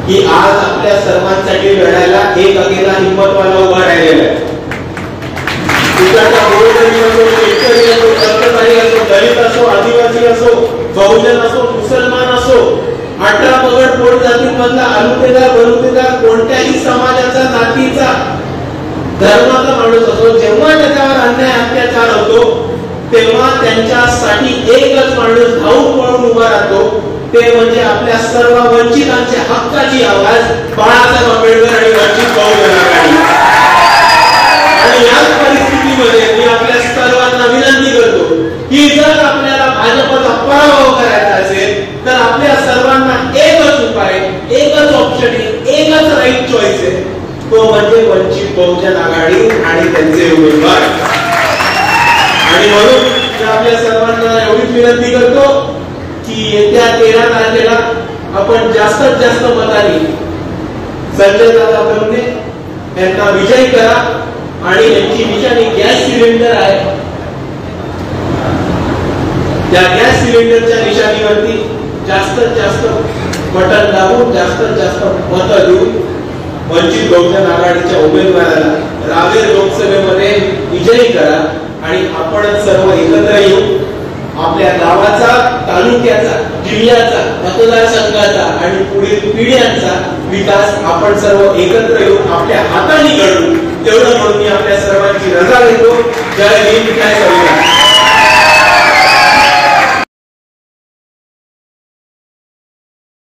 की आज आपल्या सर्वांसाठी लढायला एक अकेला हिंमतवाला उभा राहिलेला आहे. शेतकरी असो, कर्मचारी असो, दलित असो, आदिवासी असो, बहुजन असो, मुसलमान असो, 18 पगड पोट जातीमधला अलुतेदार बलुतेदार कोणत्याही समाजाचा, जातीचा, धर्माचा माणूस असो, जेव्हा त्याच्यावर अन्याय अत्याचार होतो तेव्हा त्यांच्यासाठी एकच माणूस धावून पळून उभा राहतो. ते म्हणजे आपल्या सर्व वंचितांच्या हक्काची आवाज बाळासाहेब आंबेडकर आणि वंचित बहुजन आघाडी. आणि याच परिस्थितीमध्ये मी आपल्या सर्वांना विनंती विनंती करतो की जर आपल्याला भाजपचा पराभव करायचा असेल तर आपल्या सर्वांना एकच उपाय, एकच ऑप्शन आहे, एकच राईट चॉईस आहे, तो म्हणजे वंचित बहुजन आघाडी आणि त्यांचे उमेदवार. आणि म्हणून मी आपल्या सर्वांना एवढीच विनंती करतो की येत्या 13 तारखेला आपण जास्तीत जास्त मतांनी संजय दादा बंगे यांना विजयी करा. आणि यांची निशाणी गॅस सिलेंडर आहे, त्या गॅस सिलेंडरच्या निशाणीवरती जास्तीत जास्त बटन दाबून जास्तीत जास्त मतं देऊन वंचित बहुजन आघाडीच्या उमेदवाराला रावेर लोकसभेमध्ये विजयी करा. आणि आपण सर्व एकत्र येऊन आपल्या गावाचा, तालुक्याचा, जिल्ह्याचा, मतदारसंघाचा आणि पुढील पिढ्यांचा विकास आपण सर्व एकत्र येऊन आपल्या हाताने घडवू. तेवढं म्हणून मी आपल्या सर्वांची रजा घेतो. जय हिंद, जय संविधान.